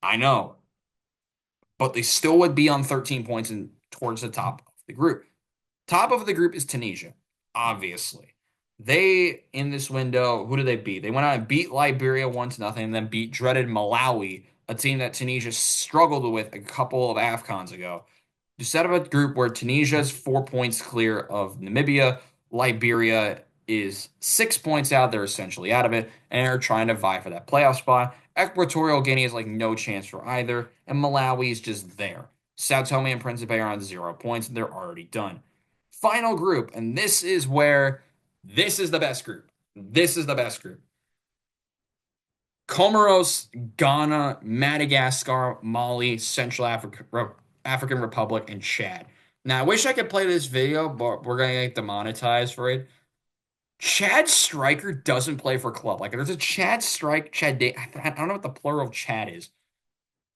I know. But they still would be on 13 points and towards the top of the group. Top of the group is Tunisia, obviously. They, in this window, who did they beat? They went out and beat Liberia 1-0 and then beat dreaded Malawi, a team that Tunisia struggled with a couple of AFCONs ago. To set up a group where Tunisia is 4 points clear of Namibia, Liberia is 6 points out. They're essentially out of it, and they're trying to vie for that playoff spot. Equatorial Guinea is like no chance for either, and Malawi is just there. Sao Tome and Principe are on 0 points, and they're already done. Final group, and this is the best group. This is the best group. Comoros, Ghana, Madagascar, Mali, Central Africa, African Republic, and Chad. Now, I wish I could play this video, but we're gonna get demonetized for it. Chad Striker doesn't play for club. Like, there's a Chad Strike, I don't know what the plural of Chad is,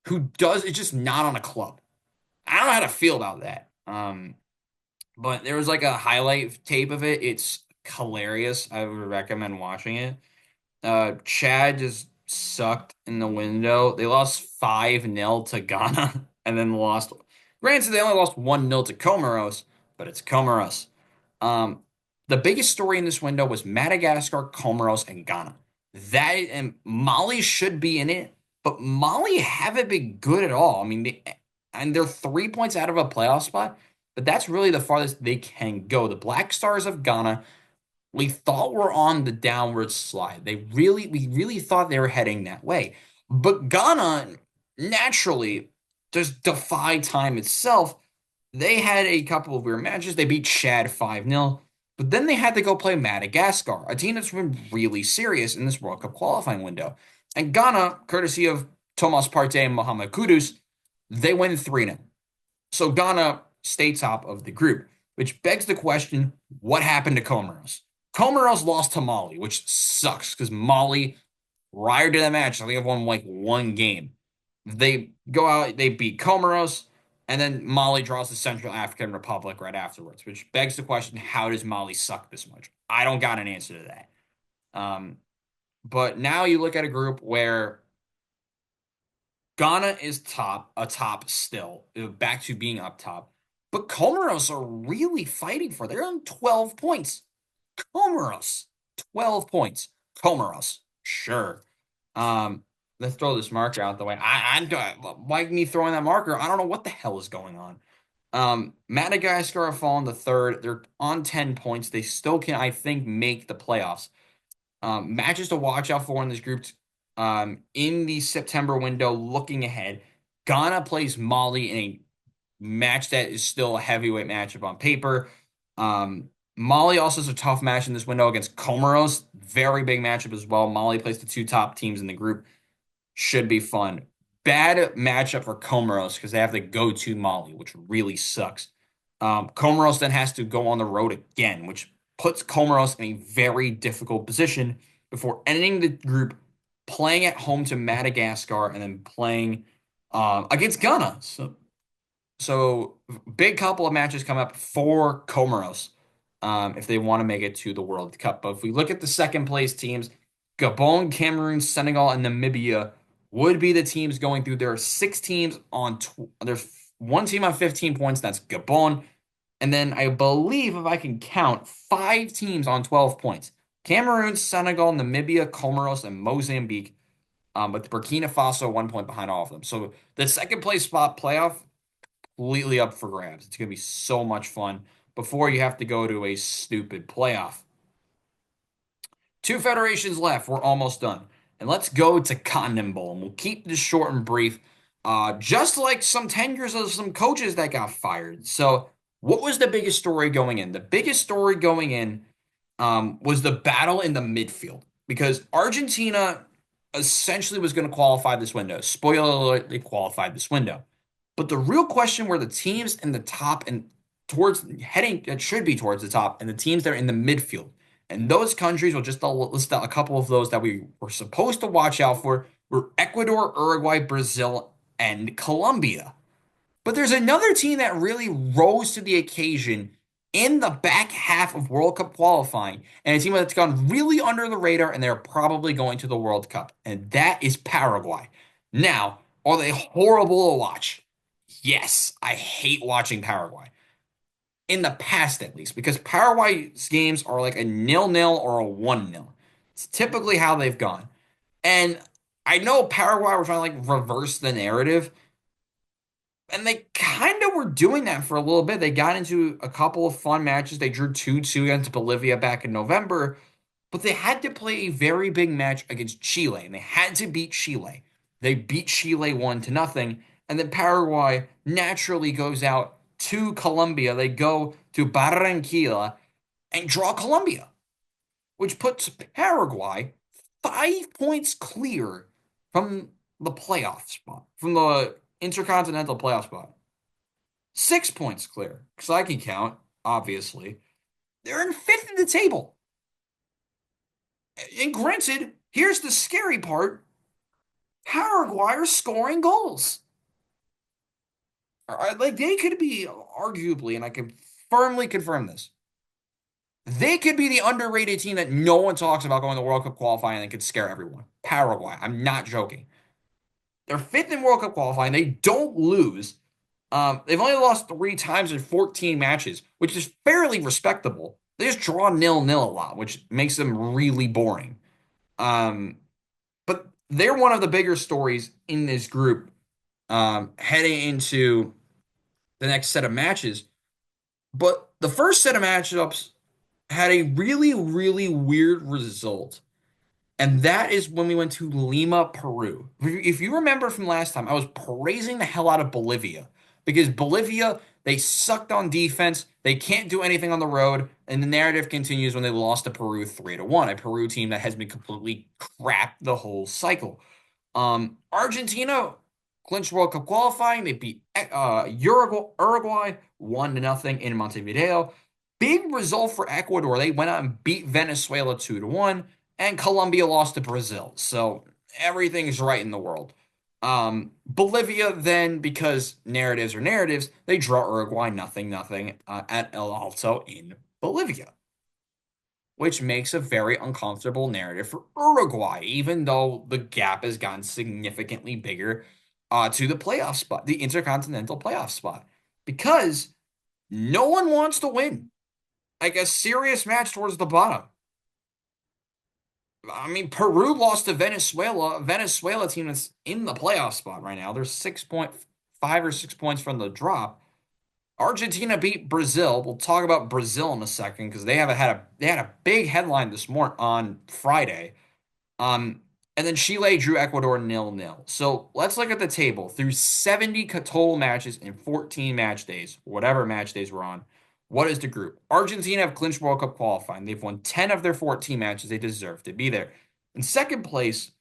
who does, it's just not on a club. I don't know how to feel about that. But there was like a highlight tape of it. It's hilarious. I would recommend watching it. Chad just sucked in the window. They lost 5-0 to Ghana and then lost. Granted, they only lost 1-0 to Comoros, but it's Comoros. Um, the biggest story in this window was Madagascar, Comoros, and Ghana. That and Mali should be in it, but Mali haven't been good at all. I mean, they're 3 points out of a playoff spot, but that's really the farthest they can go. The Black Stars of Ghana, we thought were on the downward slide. We really thought they were heading that way. But Ghana naturally just defied time itself. They had a couple of weird matches. They beat Chad 5-0, but then they had to go play Madagascar, a team that's been really serious in this World Cup qualifying window. And Ghana, courtesy of Thomas Partey and Mohamed Kudus, they win 3-0. So Ghana stay top of the group, which begs the question, what happened to Comoros? Comoros lost to Mali, which sucks because Mali, prior to the match, I think they've won like one game. They go out, they beat Comoros, and then Mali draws the Central African Republic right afterwards, which begs the question, how does Mali suck this much? I don't got an answer to that. But now you look at a group where Ghana is atop still, back to being up top. But Comoros are really fighting for it. They're on 12 points. Comoros, 12 points. Comoros, sure. Let's throw this marker out the way. Like me throwing that marker, I don't know what the hell is going on. Madagascar have fallen to third. They're on 10 points. They still can, I think, make the playoffs. Matches to watch out for in this group. In the September window, looking ahead, Ghana plays Mali in a match that is still a heavyweight matchup on paper. Mali also has a tough match in this window against Comoros. Very big matchup as well. Mali plays the two top teams in the group. Should be fun. Bad matchup for Comoros because they have to go to Mali, which really sucks. Comoros then has to go on the road again, which puts Comoros in a very difficult position before ending the group, playing at home to Madagascar, and then playing against Ghana. So big couple of matches come up for Comoros if they want to make it to the World Cup. But if we look at the second place teams, Gabon, Cameroon, Senegal, and Namibia would be the teams going through. There are six teams on. There's one team on 15 points. That's Gabon. And then I believe, if I can count, 5 teams on 12 points. Cameroon, Senegal, Namibia, Comoros, and Mozambique. But Burkina Faso 1 point behind all of them. So the second place spot playoff, completely up for grabs. It's going to be so much fun before you have to go to a stupid playoff. 2 federations left. We're almost done. And let's go to Continent Bowl. And we'll keep this short and brief. Just like some tenures of some coaches that got fired. So what was the biggest story going in? The biggest story going in was the battle in the midfield. Because Argentina essentially was going to qualify this window. Spoiler alert, they qualified this window. But the real question were the teams in the top and towards heading, it should be towards the top, and the teams that are in the midfield. And those countries, we'll just list out a couple of those that we were supposed to watch out for, were Ecuador, Uruguay, Brazil, and Colombia. But there's another team that really rose to the occasion in the back half of World Cup qualifying, and a team that's gone really under the radar, and they're probably going to the World Cup, and that is Paraguay. Now, are they horrible to watch? Yes, I hate watching Paraguay. In the past, at least, because Paraguay's games are like a 0-0 or a 1-0. It's typically how they've gone. And I know Paraguay were trying to like reverse the narrative, and they kind of were doing that for a little bit. They got into a couple of fun matches. They drew 2-2 against Bolivia back in November. But they had to play a very big match against Chile, and they had to beat Chile. They beat Chile 1-0, and then Paraguay naturally goes out to Colombia. They go to Barranquilla and draw Colombia, which puts Paraguay 5 points clear from the playoff spot, from the intercontinental playoff spot. 6 points clear, because I can count, obviously. They're in fifth in the table. And granted, here's the scary part: Paraguay are scoring goals. Like they could be arguably, and I can firmly confirm this, they could be the underrated team that no one talks about going to World Cup qualifying and could scare everyone. Paraguay. I'm not joking. They're fifth in World Cup qualifying. They don't lose. They've only lost 3 times in 14 matches, which is fairly respectable. They just draw 0-0 a lot, which makes them really boring. Um, but they're one of the bigger stories in this group heading into the next set of matches. But the first set of matchups had a really, really weird result. And that is when we went to Lima, Peru. If you remember from last time, I was praising the hell out of Bolivia because Bolivia, they sucked on defense. They can't do anything on the road. And the narrative continues when they lost to Peru 3-1, a Peru team that has been completely crap the whole cycle. Argentina clinched World Cup qualifying. They beat Uruguay 1-0 in Montevideo. Big result for Ecuador. They went out and beat Venezuela 2-1, and Colombia lost to Brazil. So everything is right in the world. Bolivia then, because narratives are narratives, they draw Uruguay 0-0 at El Alto in Bolivia, which makes a very uncomfortable narrative for Uruguay, even though the gap has gotten significantly bigger to the playoff spot, the intercontinental playoff spot, because no one wants to win like a serious match towards the bottom. I mean, Peru lost to Venezuela, a Venezuela team that's in the playoff spot right now. They're 6.5 or 6 points from the drop. Argentina beat Brazil. We'll talk about Brazil in a second because they had a big headline this morning on Friday. Um, and then Chile drew Ecuador 0-0. So let's look at the table. Through 70 total matches in 14 match days, whatever match days we're on, what is the group? Argentina have clinched World Cup qualifying. They've won 10 of their 14 matches. They deserve to be there. In second place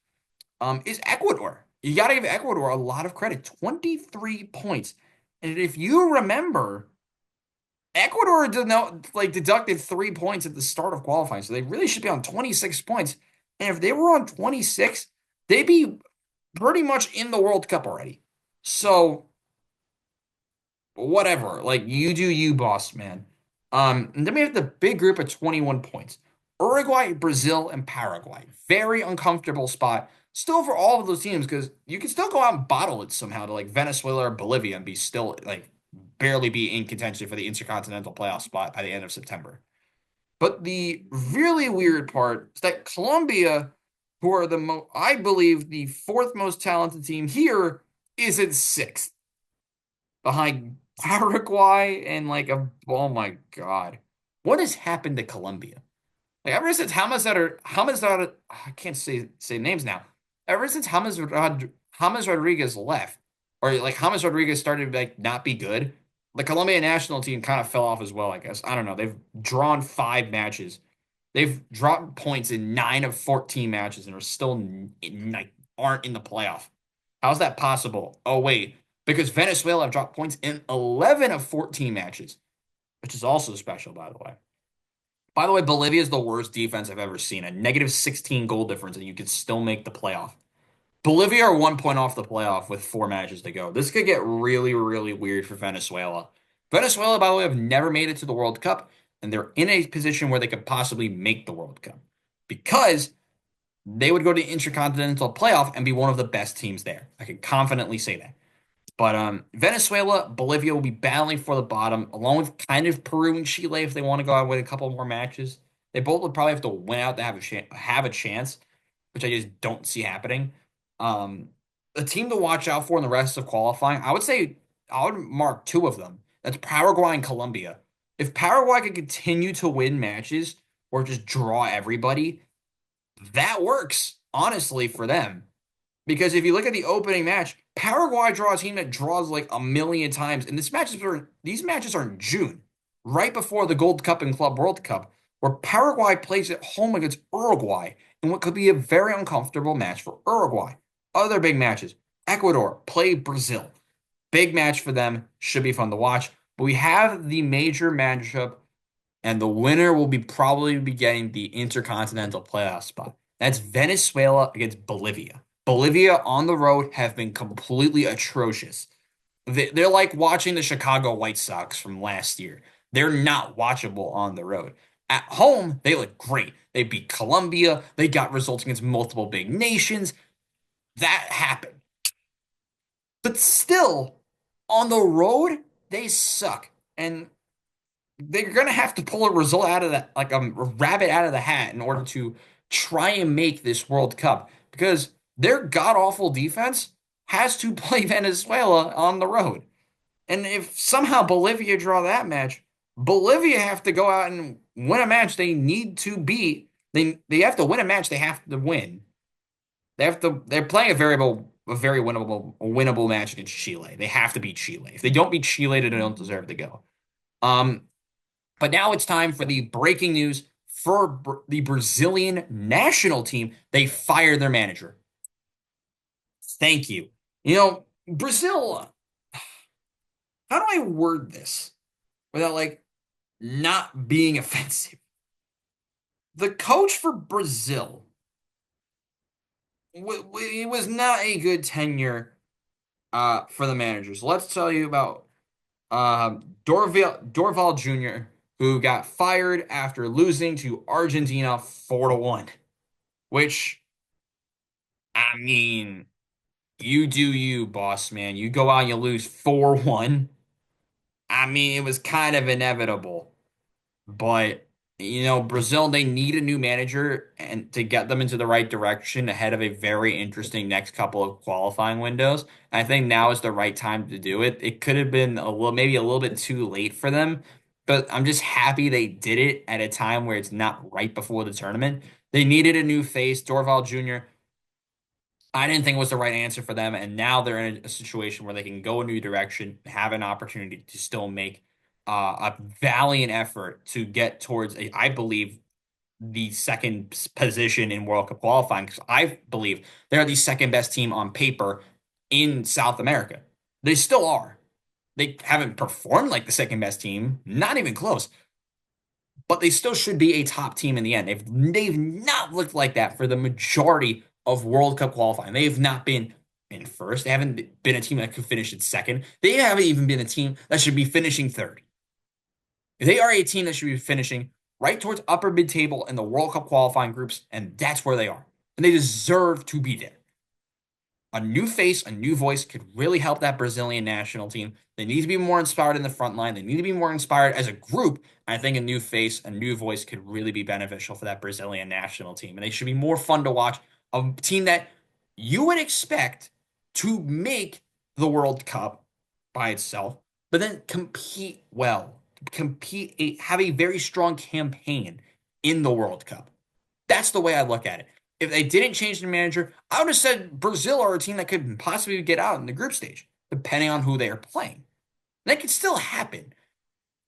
is Ecuador. You got to give Ecuador a lot of credit. 23 points. And if you remember, Ecuador did not, like, deducted 3 points at the start of qualifying. So they really should be on 26 points. And if they were on 26, they'd be pretty much in the World Cup already. So whatever. Like, you do you, boss man. And then we have the big group of 21 points. Uruguay, Brazil, and Paraguay. Very uncomfortable spot. Still for all of those teams, because you can still go out and bottle it somehow to like Venezuela or Bolivia and be still like barely be in contention for the intercontinental playoff spot by the end of September. But the really weird part is that Colombia, who are I believe the fourth most talented team here, is in sixth behind Paraguay and oh my God. What has happened to Colombia? Like ever since James, I can't say names now. Ever since James Rodriguez left, or like James Rodriguez started to like not be good, the Colombian national team kind of fell off as well, I guess. I don't know. They've drawn 5 matches. They've dropped points in 9 of 14 matches and are still like aren't in the playoff. How's that possible? Oh wait, because Venezuela have dropped points in 11 of 14 matches, which is also special, by the way. By the way, Bolivia is the worst defense I've ever seen. A negative 16 goal difference, and you could still make the playoff. Bolivia are 1 point off the playoff with 4 matches to go. This could get really, really weird for Venezuela. Venezuela, by the way, have never made it to the World Cup, and they're in a position where they could possibly make the World Cup because they would go to intercontinental playoff and be one of the best teams there. I can confidently say that. But Venezuela, Bolivia will be battling for the bottom, along with kind of Peru and Chile if they want to go out and win a couple more matches. They both would probably have to win out to have a chance, which I just don't see happening. The team to watch out for in the rest of qualifying, I would say I would mark 2 of them. That's Paraguay and Colombia. If Paraguay could continue to win matches, or just draw everybody, that works, honestly, for them. Because if you look at the opening match, Paraguay draw a team that draws like a million times, and these matches are in June, right before the Gold Cup and Club World Cup, where Paraguay plays at home against Uruguay in what could be a very uncomfortable match for Uruguay. Other big matches: Ecuador play Brazil. Big match for them, should be fun to watch. But we have the major matchup, and the winner will be probably be getting the intercontinental playoff spot. That's Venezuela against Bolivia. Bolivia on the road have been completely atrocious. They're like watching the Chicago White Sox from last year. They're not watchable on the road. At home, they look great. They beat Colombia. They got results against multiple big nations. That happened. But still, on the road, they suck. And they're going to have to pull a result out of that, like a rabbit out of the hat, in order to try and make this World Cup, because their god awful defense has to play Venezuela on the road. And if somehow Bolivia draw that match, Bolivia have to go out and win a match they need to beat. They have to win a match they have to win. They're playing a very winnable match against Chile. They have to beat Chile. If they don't beat Chile, they don't deserve to go. Um, but now it's time for the breaking news for the Brazilian national team. They fired their manager. Thank you. Brazil, how do I word this without like not being offensive? The coach for Brazil, it was not a good tenure for the managers. Let's tell you about Dorval Jr., who got fired after losing to Argentina 4-1. Which, I mean, you do you, boss man. You go out and you lose 4-1. I mean, it was kind of inevitable. But, Brazil, they need a new manager and to get them into the right direction ahead of a very interesting next couple of qualifying windows. I think now is the right time to do it. It could have been maybe a little bit too late for them, but I'm just happy they did it at a time where it's not right before the tournament. They needed a new face. Dorval Jr., I didn't think it was the right answer for them, and now they're in a situation where they can go a new direction, have an opportunity to still make a valiant effort to get towards, I believe, the second position in World Cup qualifying. Because I believe they're the second best team on paper in South America. They still are. They haven't performed like the second best team, not even close, but they still should be a top team in the end. They've not looked like that for the majority of World Cup qualifying. They have not been in first. They haven't been a team that could finish in second. They haven't even been a team that should be finishing third. They are a team that should be finishing right towards upper mid-table in the World Cup qualifying groups, and that's where they are. And they deserve to be there. A new face, a new voice could really help that Brazilian national team. They need to be more inspired in the front line. They need to be more inspired as a group. I think a new face, a new voice could really be beneficial for that Brazilian national team. And they should be more fun to watch. A team that you would expect to make the World Cup by itself, but then compete well, have a very strong campaign in the World Cup. That's the way I look at it. If they didn't change the manager, I would have said Brazil are a team that could possibly get out in the group stage, depending on who they are playing. That could still happen.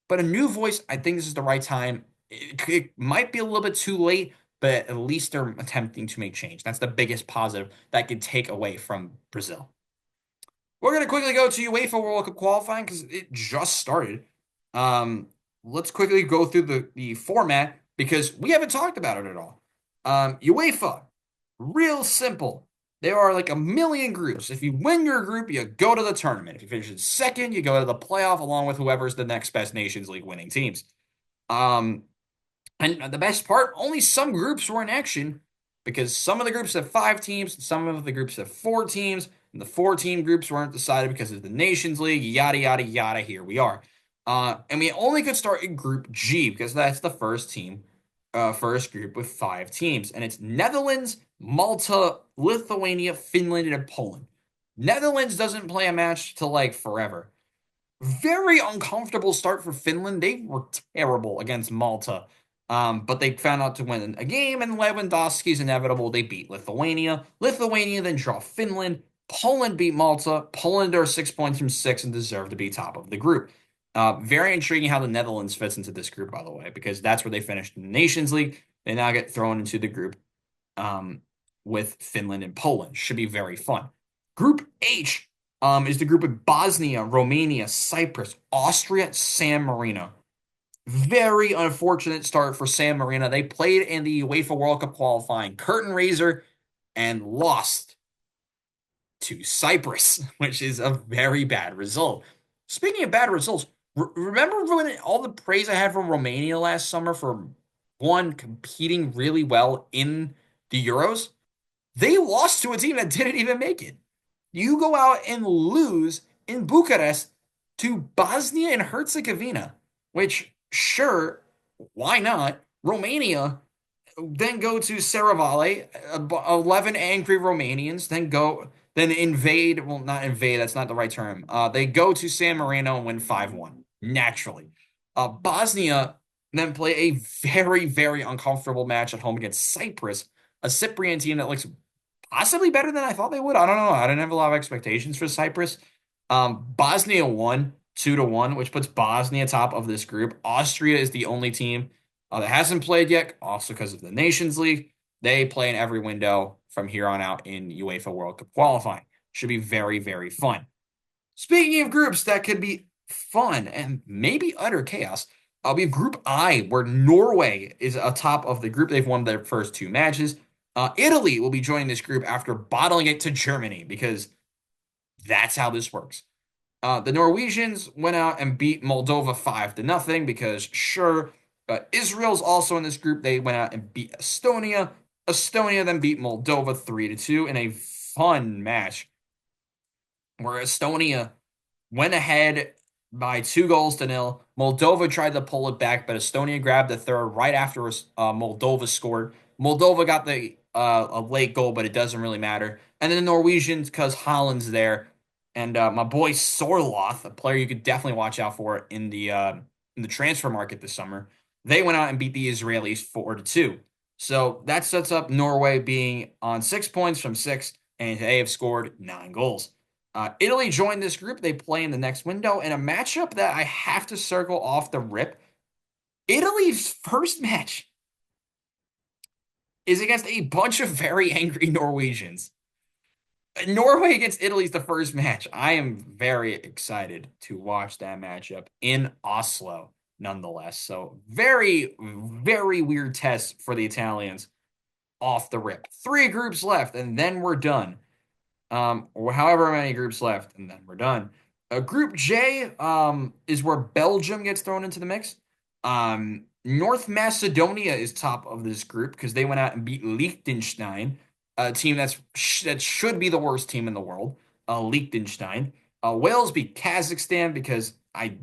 But a new voice, I think this is the right time. It might be a little bit too late, but at least they're attempting to make change. That's the biggest positive that could take away from Brazil. We're going to quickly go to UEFA World Cup qualifying because it just started. Let's quickly go through the format because we haven't talked about it at all. UEFA, real simple. There are like a million groups. If you win your group, you go to the tournament. If you finish in second, you go to the playoff along with whoever's the next best Nations League winning teams. And the best part, only some groups were in action because some of the groups have 5 teams, some of the groups have 4 teams, and the 4-team groups weren't decided because of the Nations League, yada, yada, yada. Here we are. And we only could start in Group G because that's the first group with 5 teams. And it's Netherlands, Malta, Lithuania, Finland, and Poland. Netherlands doesn't play a match till like forever. Very uncomfortable start for Finland. They were terrible against Malta. But they found out to win a game, and Lewandowski's inevitable. They beat Lithuania. Lithuania then draw Finland. Poland beat Malta. Poland are 6 points from six and deserve to be top of the group. Very intriguing how the Netherlands fits into this group, by the way, because that's where they finished in the Nations League. They now get thrown into the group um, with Finland and Poland. Should be very fun. Group H is the group with Bosnia, Romania, Cyprus, Austria, San Marino. Very unfortunate start for San Marino. They played in the UEFA World Cup qualifying curtain raiser and lost to Cyprus, which is a very bad result. Speaking of bad results, remember when all the praise I had from Romania last summer for one competing really well in the Euros? They lost to a team that didn't even make it. You go out and lose in Bucharest to Bosnia and Herzegovina, which, sure, why not? Romania then go to Sarajevo, 11 angry Romanians, then invade, well, not invade, that's not the right term. They go to San Marino and win 5-1, naturally. Bosnia then play a very, very uncomfortable match at home against Cyprus, a Cypriot team that looks possibly better than I thought they would. I don't know. I didn't have a lot of expectations for Cyprus. Bosnia won 2-1, which puts Bosnia top of this group. Austria is the only team that hasn't played yet, also because of the Nations League. They play in every window from here on out in UEFA World Cup qualifying. Should be very, very fun. Speaking of groups that could be fun and maybe utter chaos, we have Group I, where Norway is atop of the group. They've won their first two matches. Italy will be joining this group after bottling it to Germany because that's how this works. The Norwegians went out and beat Moldova 5-0 because, sure, Israel's also in this group. They went out and beat Estonia. Estonia then beat Moldova 3-2 in a fun match where Estonia went ahead by 2-0. Moldova tried to pull it back, but Estonia grabbed the third right after Moldova scored. Moldova got the a late goal, but it doesn't really matter. And then the Norwegians, because Holland's there, and my boy Sorloth, a player you could definitely watch out for in the transfer market this summer, they went out and beat the Israelis 4-2. So that sets up Norway being on 6 points from six, and they have scored 9 goals. Italy joined this group. They play in the next window in a matchup that I have to circle off the rip. Italy's first match is against a bunch of very angry Norwegians. Norway against Italy is the first match. I am very excited to watch that matchup in Oslo, nonetheless. So, very, very weird test for the Italians off the rip. 3 groups left, and then we're done. Or however many groups left, and then we're done. Group J is where Belgium gets thrown into the mix. North Macedonia is top of this group because they went out and beat Liechtenstein, a team that should be the worst team in the world. Liechtenstein. Wales beat Kazakhstan because I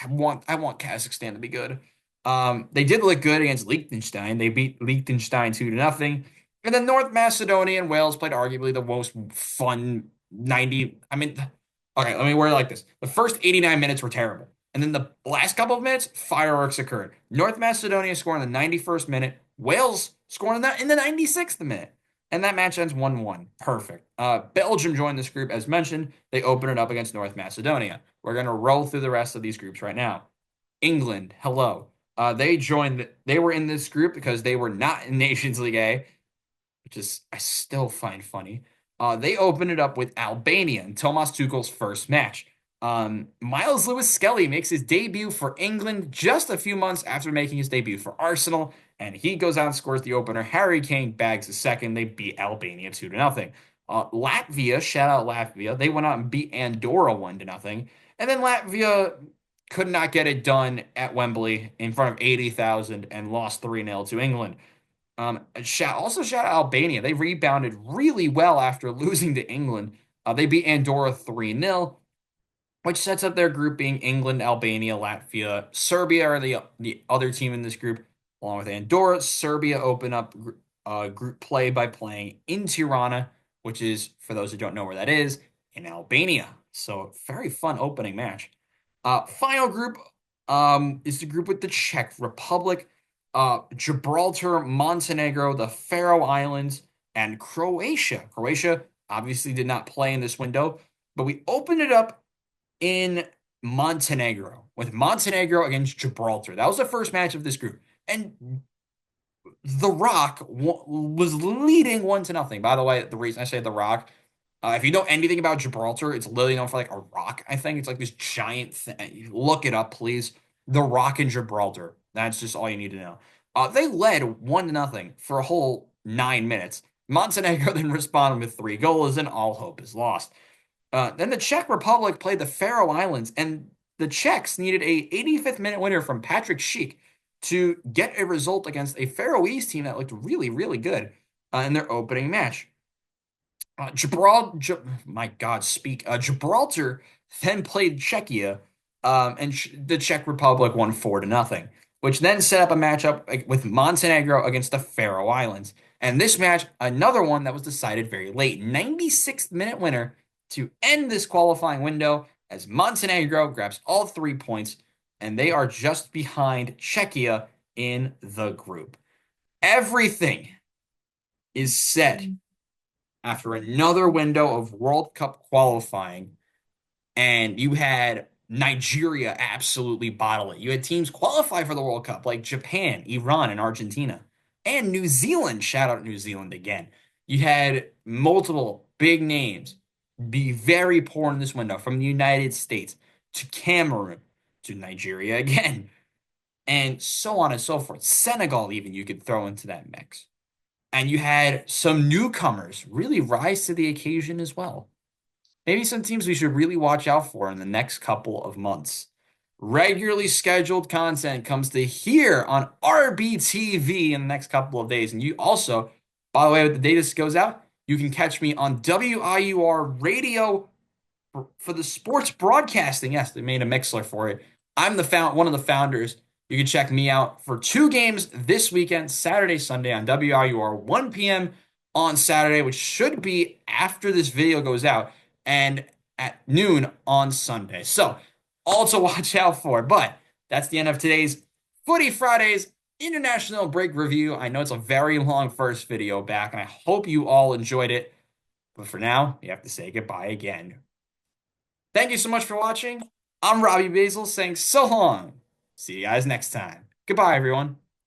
want Kazakhstan to be good. They did look good against Liechtenstein. They beat Liechtenstein 2-0. And then North Macedonia and Wales played arguably the most fun 90. I mean, okay, let me word it like this. The first 89 minutes were terrible. And then the last couple of minutes, fireworks occurred. North Macedonia scoring in the 91st minute. Wales scoring in the 96th minute. And that match ends 1-1. Perfect. Belgium joined this group, as mentioned. They open it up against North Macedonia. We're going to roll through the rest of these groups right now. England, hello. They were in this group because they were not in Nations League A, which is I still find funny. They opened it up with Albania in Thomas Tuchel's first match. Miles Lewis-Skelly makes his debut for England just a few months after making his debut for Arsenal, and he goes out and scores the opener. Harry Kane bags the second. They beat Albania 2-0. Latvia, shout out Latvia, they went out and beat Andorra 1-0. And then Latvia could not get it done at Wembley in front of 80,000 and lost 3-0 to England. Shout out Albania. They rebounded really well after losing to England. They beat Andorra 3-0, which sets up their group being England, Albania, Latvia. Serbia are the other team in this group, along with Andorra. Serbia open up group play by playing in Tirana, which is, for those who don't know where that is, in Albania. So, very fun opening match. Final group is the group with the Czech Republic. Gibraltar, Montenegro, the Faroe Islands, and Croatia. Croatia obviously did not play in this window, but we opened it up in Montenegro with Montenegro against Gibraltar. That was the first match of this group. And The Rock was leading 1-0. By the way, the reason I say The Rock, if you know anything about Gibraltar, it's literally known for like a rock. I think it's like this giant thing. Look it up, please. The Rock in Gibraltar. That's just all you need to know. They led 1-0 for a whole 9 minutes. Montenegro then responded with 3 goals, and all hope is lost. Then the Czech Republic played the Faroe Islands, and the Czechs needed a 85th minute winner from Patrick Schick to get a result against a Faroese team that looked really, really good in their opening match. My God, speak. Gibraltar then played Czechia, and the Czech Republic won 4-0, which then set up a matchup with Montenegro against the Faroe Islands. And this match, another one that was decided very late, 96th minute winner to end this qualifying window as Montenegro grabs all 3 points, and they are just behind Czechia in the group. Everything is set after another window of World Cup qualifying, and you had Nigeria absolutely bottle it. You had teams qualify for the World Cup like Japan, Iran, and Argentina, and New Zealand. Shout out New Zealand again. You had multiple big names be very poor in this window, from the United States to Cameroon to Nigeria again, and so on and so forth. Senegal, even you could throw into that mix. And you had some newcomers really rise to the occasion as well. Maybe some teams we should really watch out for in the next couple of months. Regularly scheduled content comes to here on RBTV in the next couple of days. And you also, by the way, when the day this goes out, you can catch me on WIUR radio for the sports broadcasting. Yes, they made a Mixler for it. I'm one of the founders. You can check me out for 2 games this weekend, Saturday, Sunday on WIUR, 1 p.m. on Saturday, which should be after this video goes out, and at noon on Sunday. So, all to watch out for. But that's the end of today's Footy Fridays International Break review. I know it's a very long first video back, and I hope you all enjoyed it. But for now, we have to say goodbye again. Thank you so much for watching. I'm Robbie Basel saying so long. See you guys next time. Goodbye, everyone.